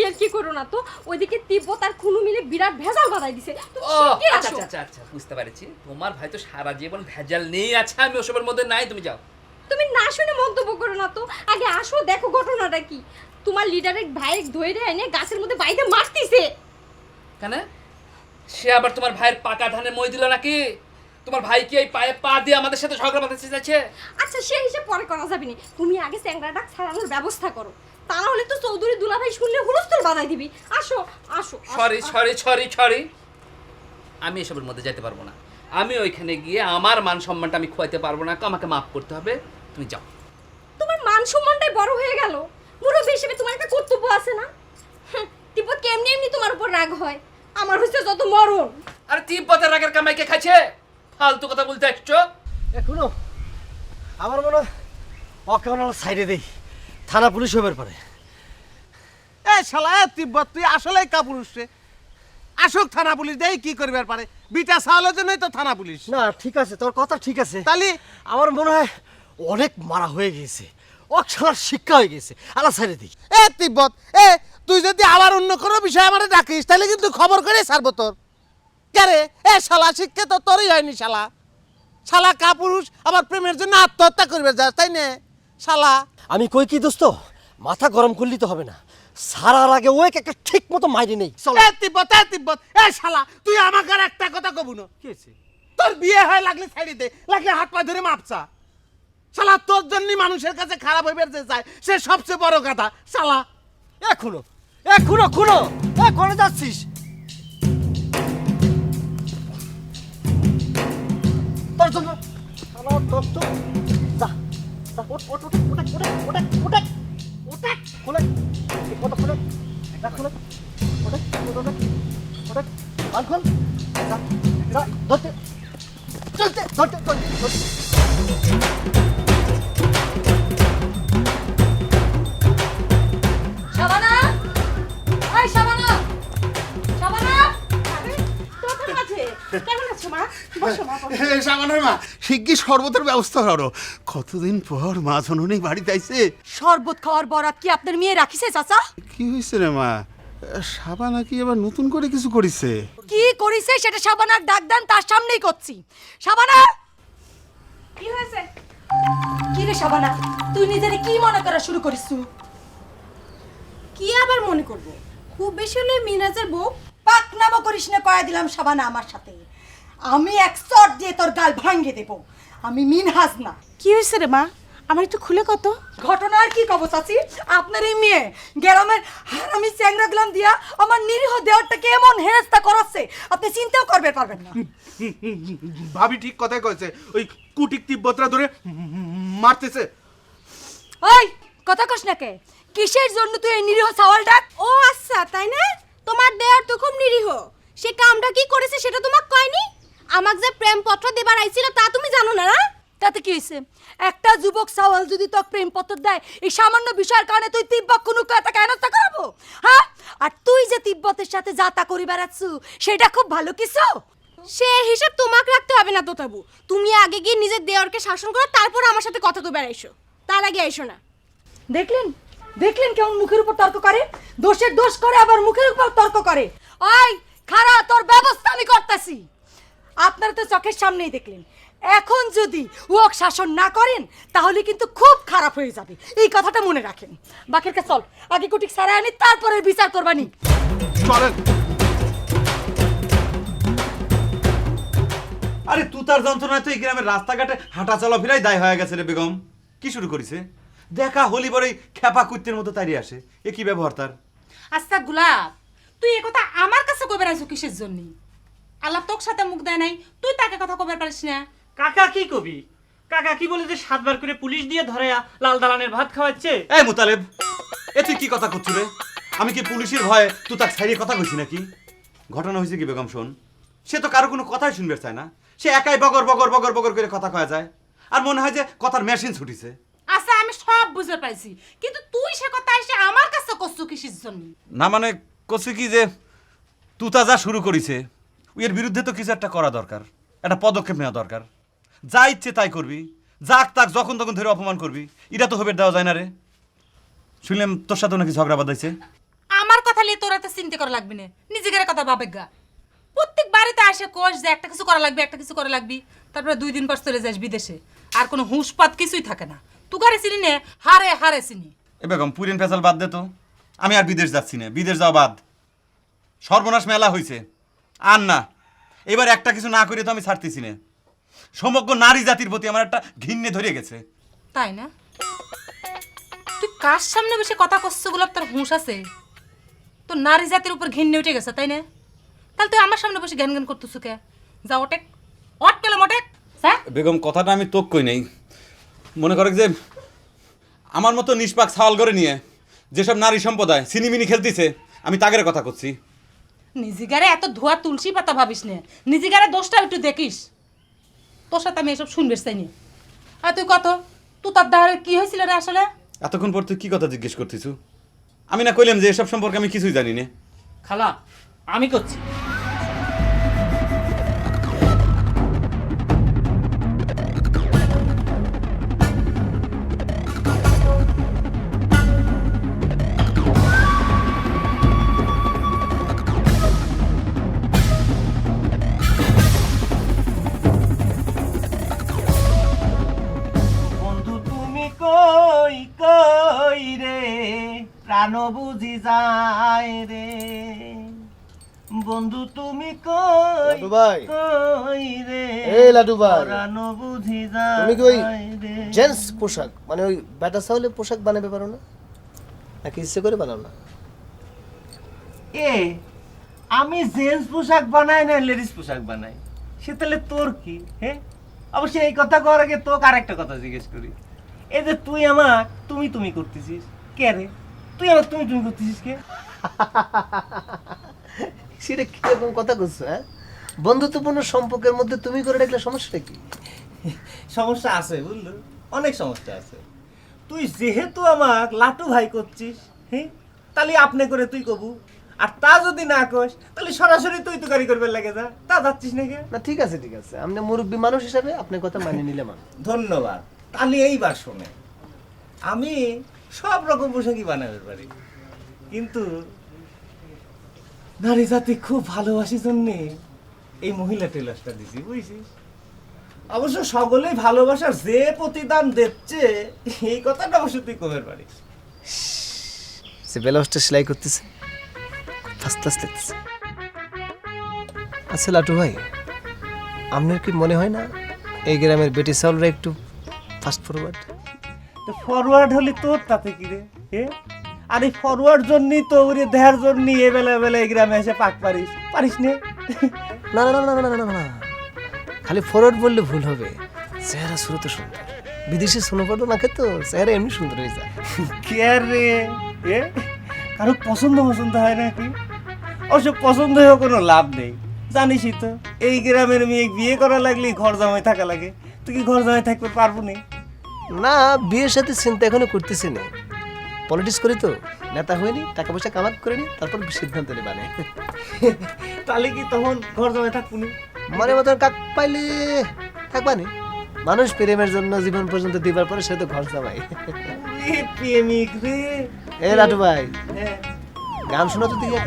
এর কি করো না তো, ওইদিকে তিব্বত আর খুনু মিলে বিরাট ভেজাল বাঁধাই দিছে। তুমি ও শিগগির আচ্ছা আসো। আচ্ছা আচ্ছা বুঝতে পারছি। তোমার ভাই তো সারা জীবন ভেজাল নেই আছে, আমি ওসবের মধ্যে নাই, তুমি যাও। তুমি না শুনে মন্তব্য করো না তো, আগে আসো দেখো ঘটনাটা কি। তোমার লিডারের ভাই ধইরে এনে গাছের মধ্যে বাইরে মারতিছে। কেন? সে আবার তোমার ভাইয়ের পাকা ধানে মই দিল নাকি? তোমার ভাই কি এই পায়ে পা দিয়ে আমাদের সাথে ঝগড়া বাঁধাতে চাইছে? আচ্ছা সেই হিসেব পরে করা যাবে না, তুমি আগে চ্যাংড়াটা ছাড়ানোর ব্যবস্থা করো, তা না হলে তো চৌধুরী দুলাভাই শুনলে হুলস্থুল বানাই দিবি। আসো আসো। সরি সরি সরি সরি, আমি এসবের মধ্যে যেতে পারবো না। আমি ওইখানে গিয়ে আমার মান সম্মানটা আমি খোয়াইতে পারবো না, আমাকে মাফ করতে হবে। তুমি যাও। তোমার মান সম্মানটাই বড় হয়ে গেল, মুরব্বী হিসেবে তোমার একটা কর্তব্য আছে না? তিব্বত কেমনি এমনি তোমার উপর রাগ হয়, আমার হচ্ছে যত মরণ। আরে তিব্বতের রাগের কামাই কে খাইছে? ফালতু কথা বলতে আসছো। এখনো আমার মনে হয় ওকে সাইডে দেই, থানা পুলিশ হবার পারে। এ শালা, এ তিব্বত তুই আসলেই কাপুরুষ রে। আসুক থানা পুলিশ, দেই কি করবার পারে, বিটা চাওয়ালের জন্যই তো থানা পুলিশ। না ঠিক আছে, তোর কথা ঠিক আছে, তাহলে আমার মনে হয় অনেক মারা হয়ে গেছে, ও খেলার শিক্ষা হয়ে গেছে, আলা সাইডে দিই। এ তিব্বত, এ তুই যদি আবার অন্য কোনো বিষয় আমারে ডাকিস তাহলে কিন্তু খবর করে ছাড়বো তোর। কে রে? এ শালা, শিক্ষা তো তোরই হয়নি শালা। শালা কাপুরুষ, আবার প্রেমের জন্য আত্মহত্যা করবে যাস, তাই না শালা? আমি কই কি দোস্ত, মাথা গরম করলি তো হবে না, সারার আগে ও একটা ঠিক মতো মাইরে নেই। চল। এ তিব্বত, এ তিব্বত, এ শালা, তুই আমাকে আর একটা কথা কবু না। কি হয়েছে? তোর বিয়ে হয় লাগলে ছাড়ি দে, লাগলে হাত পা ধরে মাপচা। শালা তোর জন্যই মানুষের কাছে খারাপ হইবার যে চায় সে সবচেয়ে বড় কথা শালা। এখনো এখনো খুনো, এ কোনে যাচ্ছিস? তোর জন্য শালা, তোর তো যা যা, ওঠ ওঠ ওঠ ওঠ ওঠ ওঠ ওঠ ওঠ খোলে, এই কত খোলে, এটা খোলে, ওঠ ওঠ ওঠ ওঠ, বাল খোল, যা যা, ধরতে চলতে ধরতে চলতে চলতে। শাবানা, এই শাবানা, শাবানা, তোর কাছে কেমন আছো মা? বসো মা, বসো। সামানের মা, শিগগির শরবতের ব্যবস্থা করো। কতদিন পর মা জননী বাড়িতে আইছে। শরবত খাওয়ার বরাত কি আপনার মেয়ে রাখিছে চাচা? কি হয়েছে রে মা? সাবানা কি আবার নতুন করে কিছু করেছে? কি করিছে সেটা শাবানার ডাক দেন, তার সামনেই করছি। শাবানা, কি হয়েছে? কি রে শাবানা, তুই নিজেরে কি মনে করা শুরু করিস? কি আবার মনে করব, খুব বেশি হলে মিনাজের বউ। পাক নামও করিস না, কয়া দিলাম শাবানা আমার সাথে। আমি এক চট দিয়ে তোর গাল ভাঙে দেব, আমি মিনহাজ না। কি হয়েছে রে মা, আমার একটু খুলে কত। ঘটনা আর কি কব চাচি, আপনার এই মেয়ে গ্রামের হারামি চ্যাংরা গ্লাম দিয়া আমার নিরীহ দেওয়ারটাকে এমন হেনস্থা করাচ্ছে আপনি চিন্তাও করবে পারবেন না। ভাবি ঠিক কথাই কয়েছে, ওই কুটিক তিব্বতরা ধরে মারতেছে। ওই কথা কস না কে, কিসের জন্য তুই এই নিরীহ সাওয়াল ডাক? ও আচ্ছা, তাই না? তোমার দেওয়ার তো খুব নিরীহ, সে কামটা কি করেছে সেটা তোমাকে কয়নি? আমাকে যে প্রেমপত্র দেবার আইছিল তা তুমি জানো না? না তাতে কি হয়েছে? একটা যুবক সাওয়াল যদি তোকে প্রেমপত্র দেয়, এই সামান্য বিষয়ের কারণে তুই তিব্বত কোনো তাকে হেনস্থা করাবো? হ্যাঁ, আর তুই যে তিব্বতের সাথে যা তা করি বেড়াচ্ছু সেটা খুব ভালো কিছু। সে হিসাব তোমাকে রাখতে হবে না তো তাবু, তুমি আগে গিয়ে নিজের দেওরকে শাসন করো, তারপর আমার সাথে কথা তো বেড়াইছো, তার আগে আইসো না। দেখলেন দেখলেন কেমন মুখের উপর তর্ক করে, দোষের দোষ করে আবার মুখের উপর তর্ক করে। ওই খারা, তোর ব্যবস্থা আমি করতেছি। আপনারা তো চোখের সামনেই দেখলেন, এখন যদি ওক শাসন না করেন তাহলে কিন্তু খুব খারাপ হয়ে যাবে, এই কথাটা মনে রাখেন। বাকির কাছে চল, আগে কুটিক সারা আনি, তারপরে বিচার করবানি। চলেন। আরে তুতার যন্ত্রণায় তো এই গ্রামের রাস্তাঘাটে হাঁটা চলাফেরাই দায় হয়ে গেছে রে বেগম। কি শুরু করেছে? দেখা হলি বড়ই খেপা কুত্তের মতো তাড়িয়ে আসে, এ কি ব্যবহার তার? আচ্ছা গোলাপ, তুই এ কথা আমার কাছে কবে রাইছো কিসের জন্য? আল্লাহ তোর সাথে মুখ দেয় নাই, তুই তাকে কথা কবে পারিস না? কাকা কি কবি? কাকা কি বলে যে 7 বার করে পুলিশ দিয়ে ধরে লাল দালানের ভাত খাওয়াচ্ছে? এই মুতালেব, এ তুই কি কথা করছিস রে? আমি কি পুলিশের ভয়ে তুই তাক ছাড়িয়ে কথা কইছি নাকি? ঘটনা হয়েছে কি বেগম শোন, সে তো কারো কোনো কথাই শুনবে চায় না। সে একাই বগর বগর বগর বগর করে কথা কয়া যায়, আর মনে হয় যে কথার মেশিন ছুটিছে। আচ্ছা আমি সব বুঝতে পাইছি, কিন্তু তুই সে কথা এসে আমার কাছে কষ্ট কিসের জন্য? না মানে কছি কি যে তুতা যা শুরু করিছে এর বিরুদ্ধে তো কিছু একটা করা দরকার, একটা পদক্ষেপ নেওয়া দরকার। যা ইচ্ছে তাই করবি, যাক তাক যখন তখন ধরে অপমান করবি, এটা তো হবে দেওয়া যায় না রে। শুনলাম তোর সাথে নাকি ঝগড়া বাঁধাইছে। আমার কথা নিয়ে তোরা তো চিন্তা করা লাগবে না, নিজেদের কথা ভাবে গা। প্রত্যেক বাড়িতে আসে কোষ যে একটা কিছু করা লাগবে, একটা কিছু করা লাগবে, তারপরে 2 দিন পর চলে যাস বিদেশে, আর কোনো হুঁশপাত কিছুই থাকে না। তুগারে চিনি নে, হারে হারে চিনি। এ বেগম পুরিন ফেসাল বাদ দে তো, আমি আর বিদেশ যাচ্ছি না, বিদেশ যাওয়া বাদ। সর্বনাশ মেলা হয়েছে আর না, এবার একটা কিছু না করে তো আমি ছাড়তেছি না। সমগ্র নারী জাতির প্রতি আমার একটা ঘৃণ্যে ধরে গেছে। তাই না? তুই কার সামনে বসে কথা করছিস গোলাপ, তোর হুঁশ আছে? তোর নারী জাতির উপর ঘৃণ্যে উঠে গেছে, তাই না? তাহলে তুই আমার সামনে বসে জ্ঞান জ্ঞান করতেছ কে? যা ওটেক অট পেলে মোটেক। বেগম কথাটা আমি তোক কই নাই, মনে করে যে আমার মতো নিষ্পাক ছাওয়াল করে নিয়ে যেসব নারী সম্প্রদায় সিনিমিনি খেলতেছে আমি তাগের কথা করছি। নিজেগারে এত ধোয়া তুলসী পাতা ভাবিস না, নিজেগারে দোষটা একটু দেখিস। তোর সাথে আমি এসব শুনবে চাইনি। আর তুই কত তুই তার দাঁড়ে কি হয়েছিল রে আসলে? এতক্ষণ পর তুই কি কথা জিজ্ঞেস করতেছু? আমি না কইলাম যে এসব সম্পর্কে আমি কিছুই জানি না। খালা আমি করছি। বন্ধু তুমি কই কই রে, প্রাণ বুঝি যায় রে। বন্ধু তুমি কই লাডু ভাই। কই রে, এই লাডু ভাই, প্রাণ বুঝি তুমি কি ওই যায় রে। জেন্টস পোশাক মানে ওই ব্যাটা চাউলের পোশাক বানাবে পারো না, নাকি ইচ্ছে করে বানাও না? এ আমি জেন্টস পোশাক বানাই না লেডিস পোশাক বানাই, সে তাহলে তোর কি? হ্যাঁ অবশ্যই এই কথা করার আগে তোকে আর একটা কথা জিজ্ঞেস করি। এই যে তুই আমার তুমি তুমি করতেছিস কে রে? তুই আমার তুমি তুমি করতেছিস কে? সেটা কিরকম কথা করছো? হ্যাঁ, বন্ধুত্বপূর্ণ সম্পর্কের মধ্যে তুমি করে রাখলে সমস্যাটা কি? সমস্যা আছে বুঝলো, অনেক সমস্যা আছে। তুই যেহেতু আমার লাটু ভাই করছিস, হ্যাঁ তাহলে আপনি করে তুই কবু, আর তা যদি না কস তাহলে সরাসরি তুই তো গাড়ি করবে লাগে যা, তা যাচ্ছিস নাকি? না ঠিক আছে ঠিক আছে, আপনি মুরব্বী মানুষ হিসাবে আপনার কথা মানিয়ে নিলাম আমি। ধন্যবাদ। তাহলে এইবার শোনে, আমি সব রকম পোশাকই বানাতে পারি, কিন্তু নারী জাতি খুব ভালোবাসি জন্যে এই মহিলা টেলার্সটা দিছি, বুঝছিস? অবশ্য সকলেই ভালোবাসার যে প্রতিদান দিচ্ছে এই কথাটা অবশ্য তুই কবের পারিস। সে ব্লাউজটা সেলাই করতেছে, ফার্স্ট ক্লাস লাগতেছে। আচ্ছা লাটু ভাই, আপনার কি মনে হয় না এই গ্রামের বেটি চাউলরা একটু ফাস্ট ফরওয়ার্ড? তো ফরওয়ার্ড হলে তোর তাতে কি রে? আর এই ফরওয়ার্ড জন্যই তো ওরে দেহার জন্য এ বেলা বেলা এই গ্রামে এসে পাক পারিস পারিস নে? না না না না না না, খালি ফরওয়ার্ড বললে ভুল হবে, চেহারা শুরুতে সুন্দর, বিদেশি সোনোপাটো না খেতো চেহারা এমনি সুন্দর হয়ে যায়। কে রে? কারো পছন্দ পছন্দ হয় নাকি? অবশ্য পছন্দ হয়েও কোনো লাভ নেই, জানিসই তো এই গ্রামের মেয়ে বিয়ে করা লাগলে ঘর জামাই থাকা লাগে। তুই কি ঘর জামাই থাকতে পারবো না? না, বিয়ের সাথে চিন্তা এখনো করতেছি না, পলিটিক্স করি তো, নেতা হয়নি, টাকা পয়সা কামাত করে নি, তারপর সিদ্ধান্ত নেবা না। তাহলে কি তখন ঘর জামাই থাকবো না? মানে মতন কাক পাইলে থাকবানি, মানুষ প্রেমের জন্য জীবন পর্যন্ত দিবার পরে সে তো ঘর জামাই। প্রেমিক রে। এ লাটু ভাই, গান শোনা তো দিকে।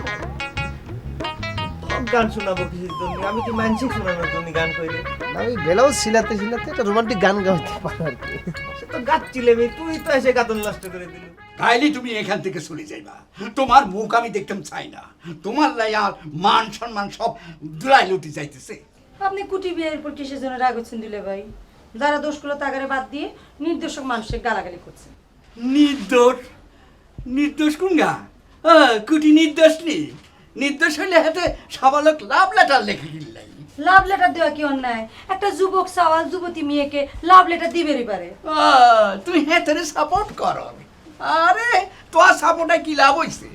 গান শোনাবো কিসের জন্য? আমি কি মানসিক শোনানোর জন্য গান কইলে? না, ওই বেলাও সিলাতে সিলাতে একটা রোমান্টিক গান গাইতে পারো আর কি। সে তো গাচ্ছিলে মেয়ে, তুই তো এসে গাতন নষ্ট করে দিলি। তাইলে তুমি এখান থেকে চলে যাইবা, তোমার মুখ আমি দেখতে চাই না, তোমার লাই আর মান সম্মান সব দুলাই লুটি যাইতেছে। আপনি কুটি বিয়ের উপর কিসের জন্য রাগ হচ্ছেন দিলে ভাই? যারা দোষগুলো তাগারে বাদ দিয়ে নির্দোষক মানুষের গালাগালি করছে। নির্দোষ? নির্দোষ কোন গা? কুটি নির্দোষ নি? নির্দোষ হইলে হাতে সাবালক লাভ লেটার লেখে গিল্লাই। লাভ লেটার দেওয়া কি অন্যায়? একটা যুবক সাওয়াল যুবতী মেয়েকে লাভ লেটার দিবেরই পারে। তুই হেতেরে সাপোর্ট কর। আরে তোর সাপোর্টে কি লাভ হইছে?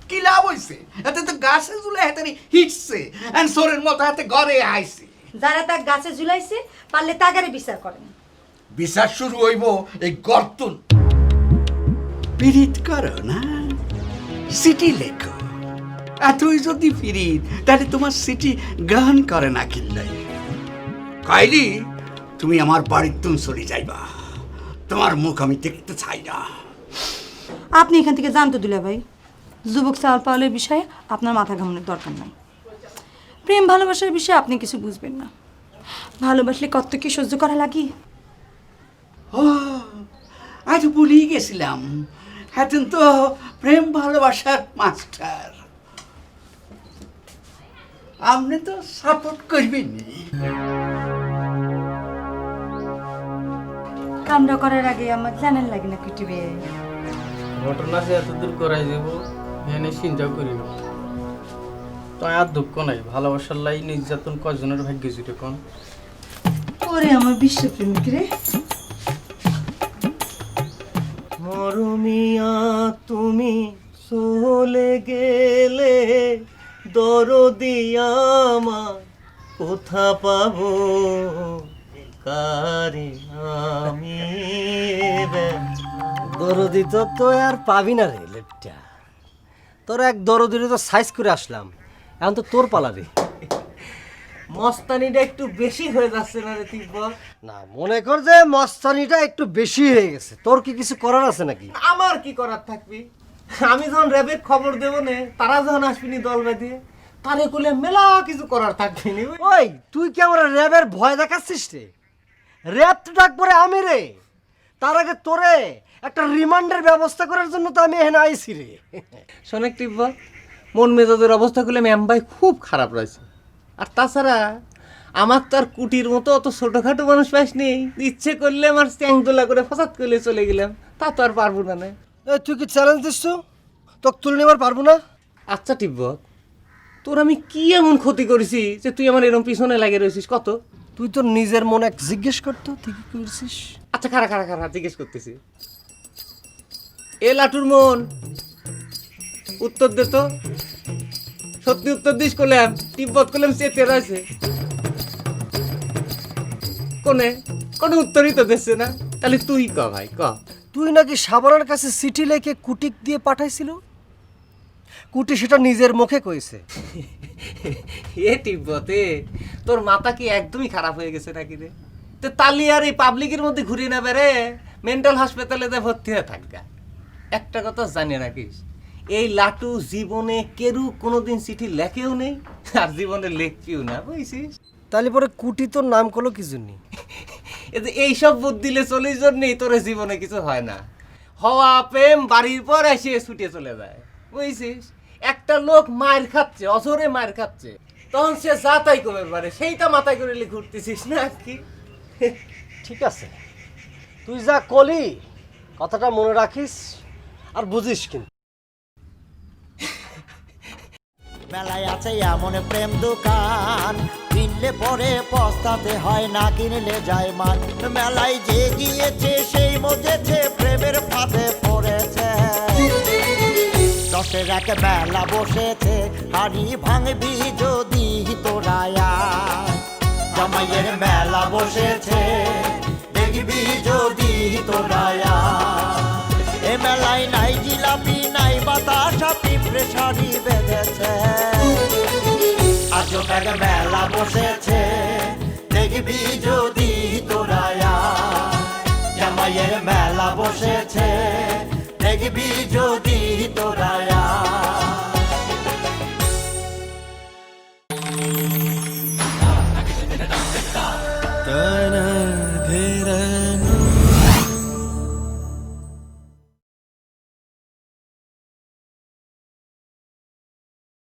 কি লাভ হইছে? এতে তো গাছে ঝুলে হেতেরে হিটছে এন্ড সোরের মতো হাতে ঘরে আইছে। যারা তার গাছে ঝুলাইছে পারলে তাগারে বিচার করেন। বিচার শুরু হইব এই গর্তন। পিরিত করো না, সিটি লেখো। এতই যদি পিরিত তাহলে তোমার সিটি গ্রহণ করে না কিনলাই। কাইলি তুমি আমার বাড়ির তুন চলে যাইবা, তোমার মুখ আমি দেখতে চাই না। আপনি এখান থেকে জানতো দুলা ভাই, যুবক সাওয়াল পাওয়ালের বিষয়ে আপনার মাথা ঘামানোর দরকার নাই। প্রেম ভালোবাসার বিষয়ে আপনি কিছু বুঝবেন না। ভালোবাসলে কত কি সহ্য করা লাগে। ও আজ ভুলেই গেছিলাম, এখন তো প্রেম ভালোবাসার মাস্টার। আপনি তো সাপোর্ট করবেন। কামটা করার আগে আমার জানার লাগে না কুটিবে। ঘটনা সে এত দূর করাই দেব এনে চিন্তাও করি না। তো আর দুঃখ নাই, ভালোবাসার লাই নির্যাতন কজনের ভাগ্য জুটে কোন। ওরে আমার বিশ্বপ্রেমিক রে। মরমিয়া তুমি চলে গেলে দরদি আমার কোথা পাবো, কারে আমি দরদি তো আর পাবি না রে লেপটা। তোর এক দরদিরে তো সাইজ করে আসলাম, এখন তো তোর পালা রে। মস্তানিটা একটু বেশি হয়ে যাচ্ছে না রে তিব্বত? না, মনে কর যে মস্তানিটা একটু বেশি হয়ে গেছে। তোর কি কিছু করার আছে নাকি? আমার কি করার থাকবি? আমি যখন র্যাবের খবর দেব না, তারা যখন আসবিনি দল বেঁধে, তাহলে কুলে মেলা কিছু করার থাকবি নি। ওই তুই কি আমার র্যাবের ভয় দেখাচ্ছিস রে? র্যাব তো ডাক পরে আমি রে। তার আগে তোরে একটা রিমান্ডের ব্যবস্থা করার জন্য তো আমি এখানে আইছি রে। শোনেক তিব্বত, মন মেজাজের অবস্থা করলে ম্যাম ভাই খুব খারাপ রয়েছে। আর তাছাড়া আমার তো আর কুটির মতো অত ছোটখাটো মানুষ পাইসনি, ইচ্ছে করলে আমার চ্যাংদোলা করে ফসাদ করলে চলে গেলাম, তা তো আর পারবো না। তুই কি চ্যালেঞ্জ দিচ্ছ? তোকে তুলে নেবার পারবো না? আচ্ছা তিব্বত, তোর আমি কি এমন ক্ষতি করেছি যে তুই আমার এরকম পিছনে লাগে রয়েছিস? কত তুই তোর নিজের মনে জিজ্ঞেস করতো তুই কি করছিস। আচ্ছা খারা খারা খারা জিজ্ঞেস করতেছি। এ লাটুর মন, উত্তর দে তো। সত্যি উত্তর দিস। করলাম তিব্বত করলাম চেতে রয়েছে কোনে, কোনো উত্তরই তো দিচ্ছে না। তাহলে তুই ক ভাই ক। তুই নাকি সাবানার কাছে চিঠি লেখে কুটিক দিয়ে পাঠাইছিল। কুটি সেটা নিজের মুখে কইছে। এ তিব্বতে তোর মাথা কি একদমই খারাপ হয়ে গেছে নাকি রে? তো তালি আর এই পাবলিকের মধ্যে ঘুরে নেবে রে, মেন্টাল হাসপাতালে ভর্তি হয়ে থাকগা। একটা কথা জানি রাখিস, এই লাটু জীবনে কেরু কোনোদিন চিঠি লেখেও নেই আর জীবনে লেখকেও না, বুঝছিস? তাহলে পরে কুটি তোর নাম করলো কি জন্য? এইসব বুদ্ধি দিলে 40 জন নেই, তোর জীবনে কিছু হয় না। হওয়া প্রেম বাড়ির পর এসে ছুটে চলে যায়, বুঝছিস? একটা লোক মায়ের খাচ্ছে, অজরে মায়ের খাচ্ছে, তখন সে যা তাই করবে পারে, সেইটা মাথায় করে ঘুরতেছিস না কি? ঠিক আছে, তুই যা কলি কথাটা মনে রাখিস আর বুঝিস কিন্তু। মেলায় আছে এমন প্রেম দোকান, কিনলে পরে পস্তাতে হয়, না কিনলে যায় মান। মেলায় যে গিয়েছে সেই মজেছে, প্রেমের ফাঁদে পড়েছে। দশের এক মেলা বসেছে, হাড়ি ভাঙবি যদি তোরায়া। জামাইয়ের মেলা বসেছে, দেখবি যদি তোরায়া। এ মেলায় নাই জিলাপি নাই বাতাসা, পিঁপড়ে শাড়ি বেঁধেছে। আজ এক মেলা বসেছে, দেখবি যদি তোরায়া। জামাইয়ের মেলা বসেছে, দেখবি যদি তোরায়া।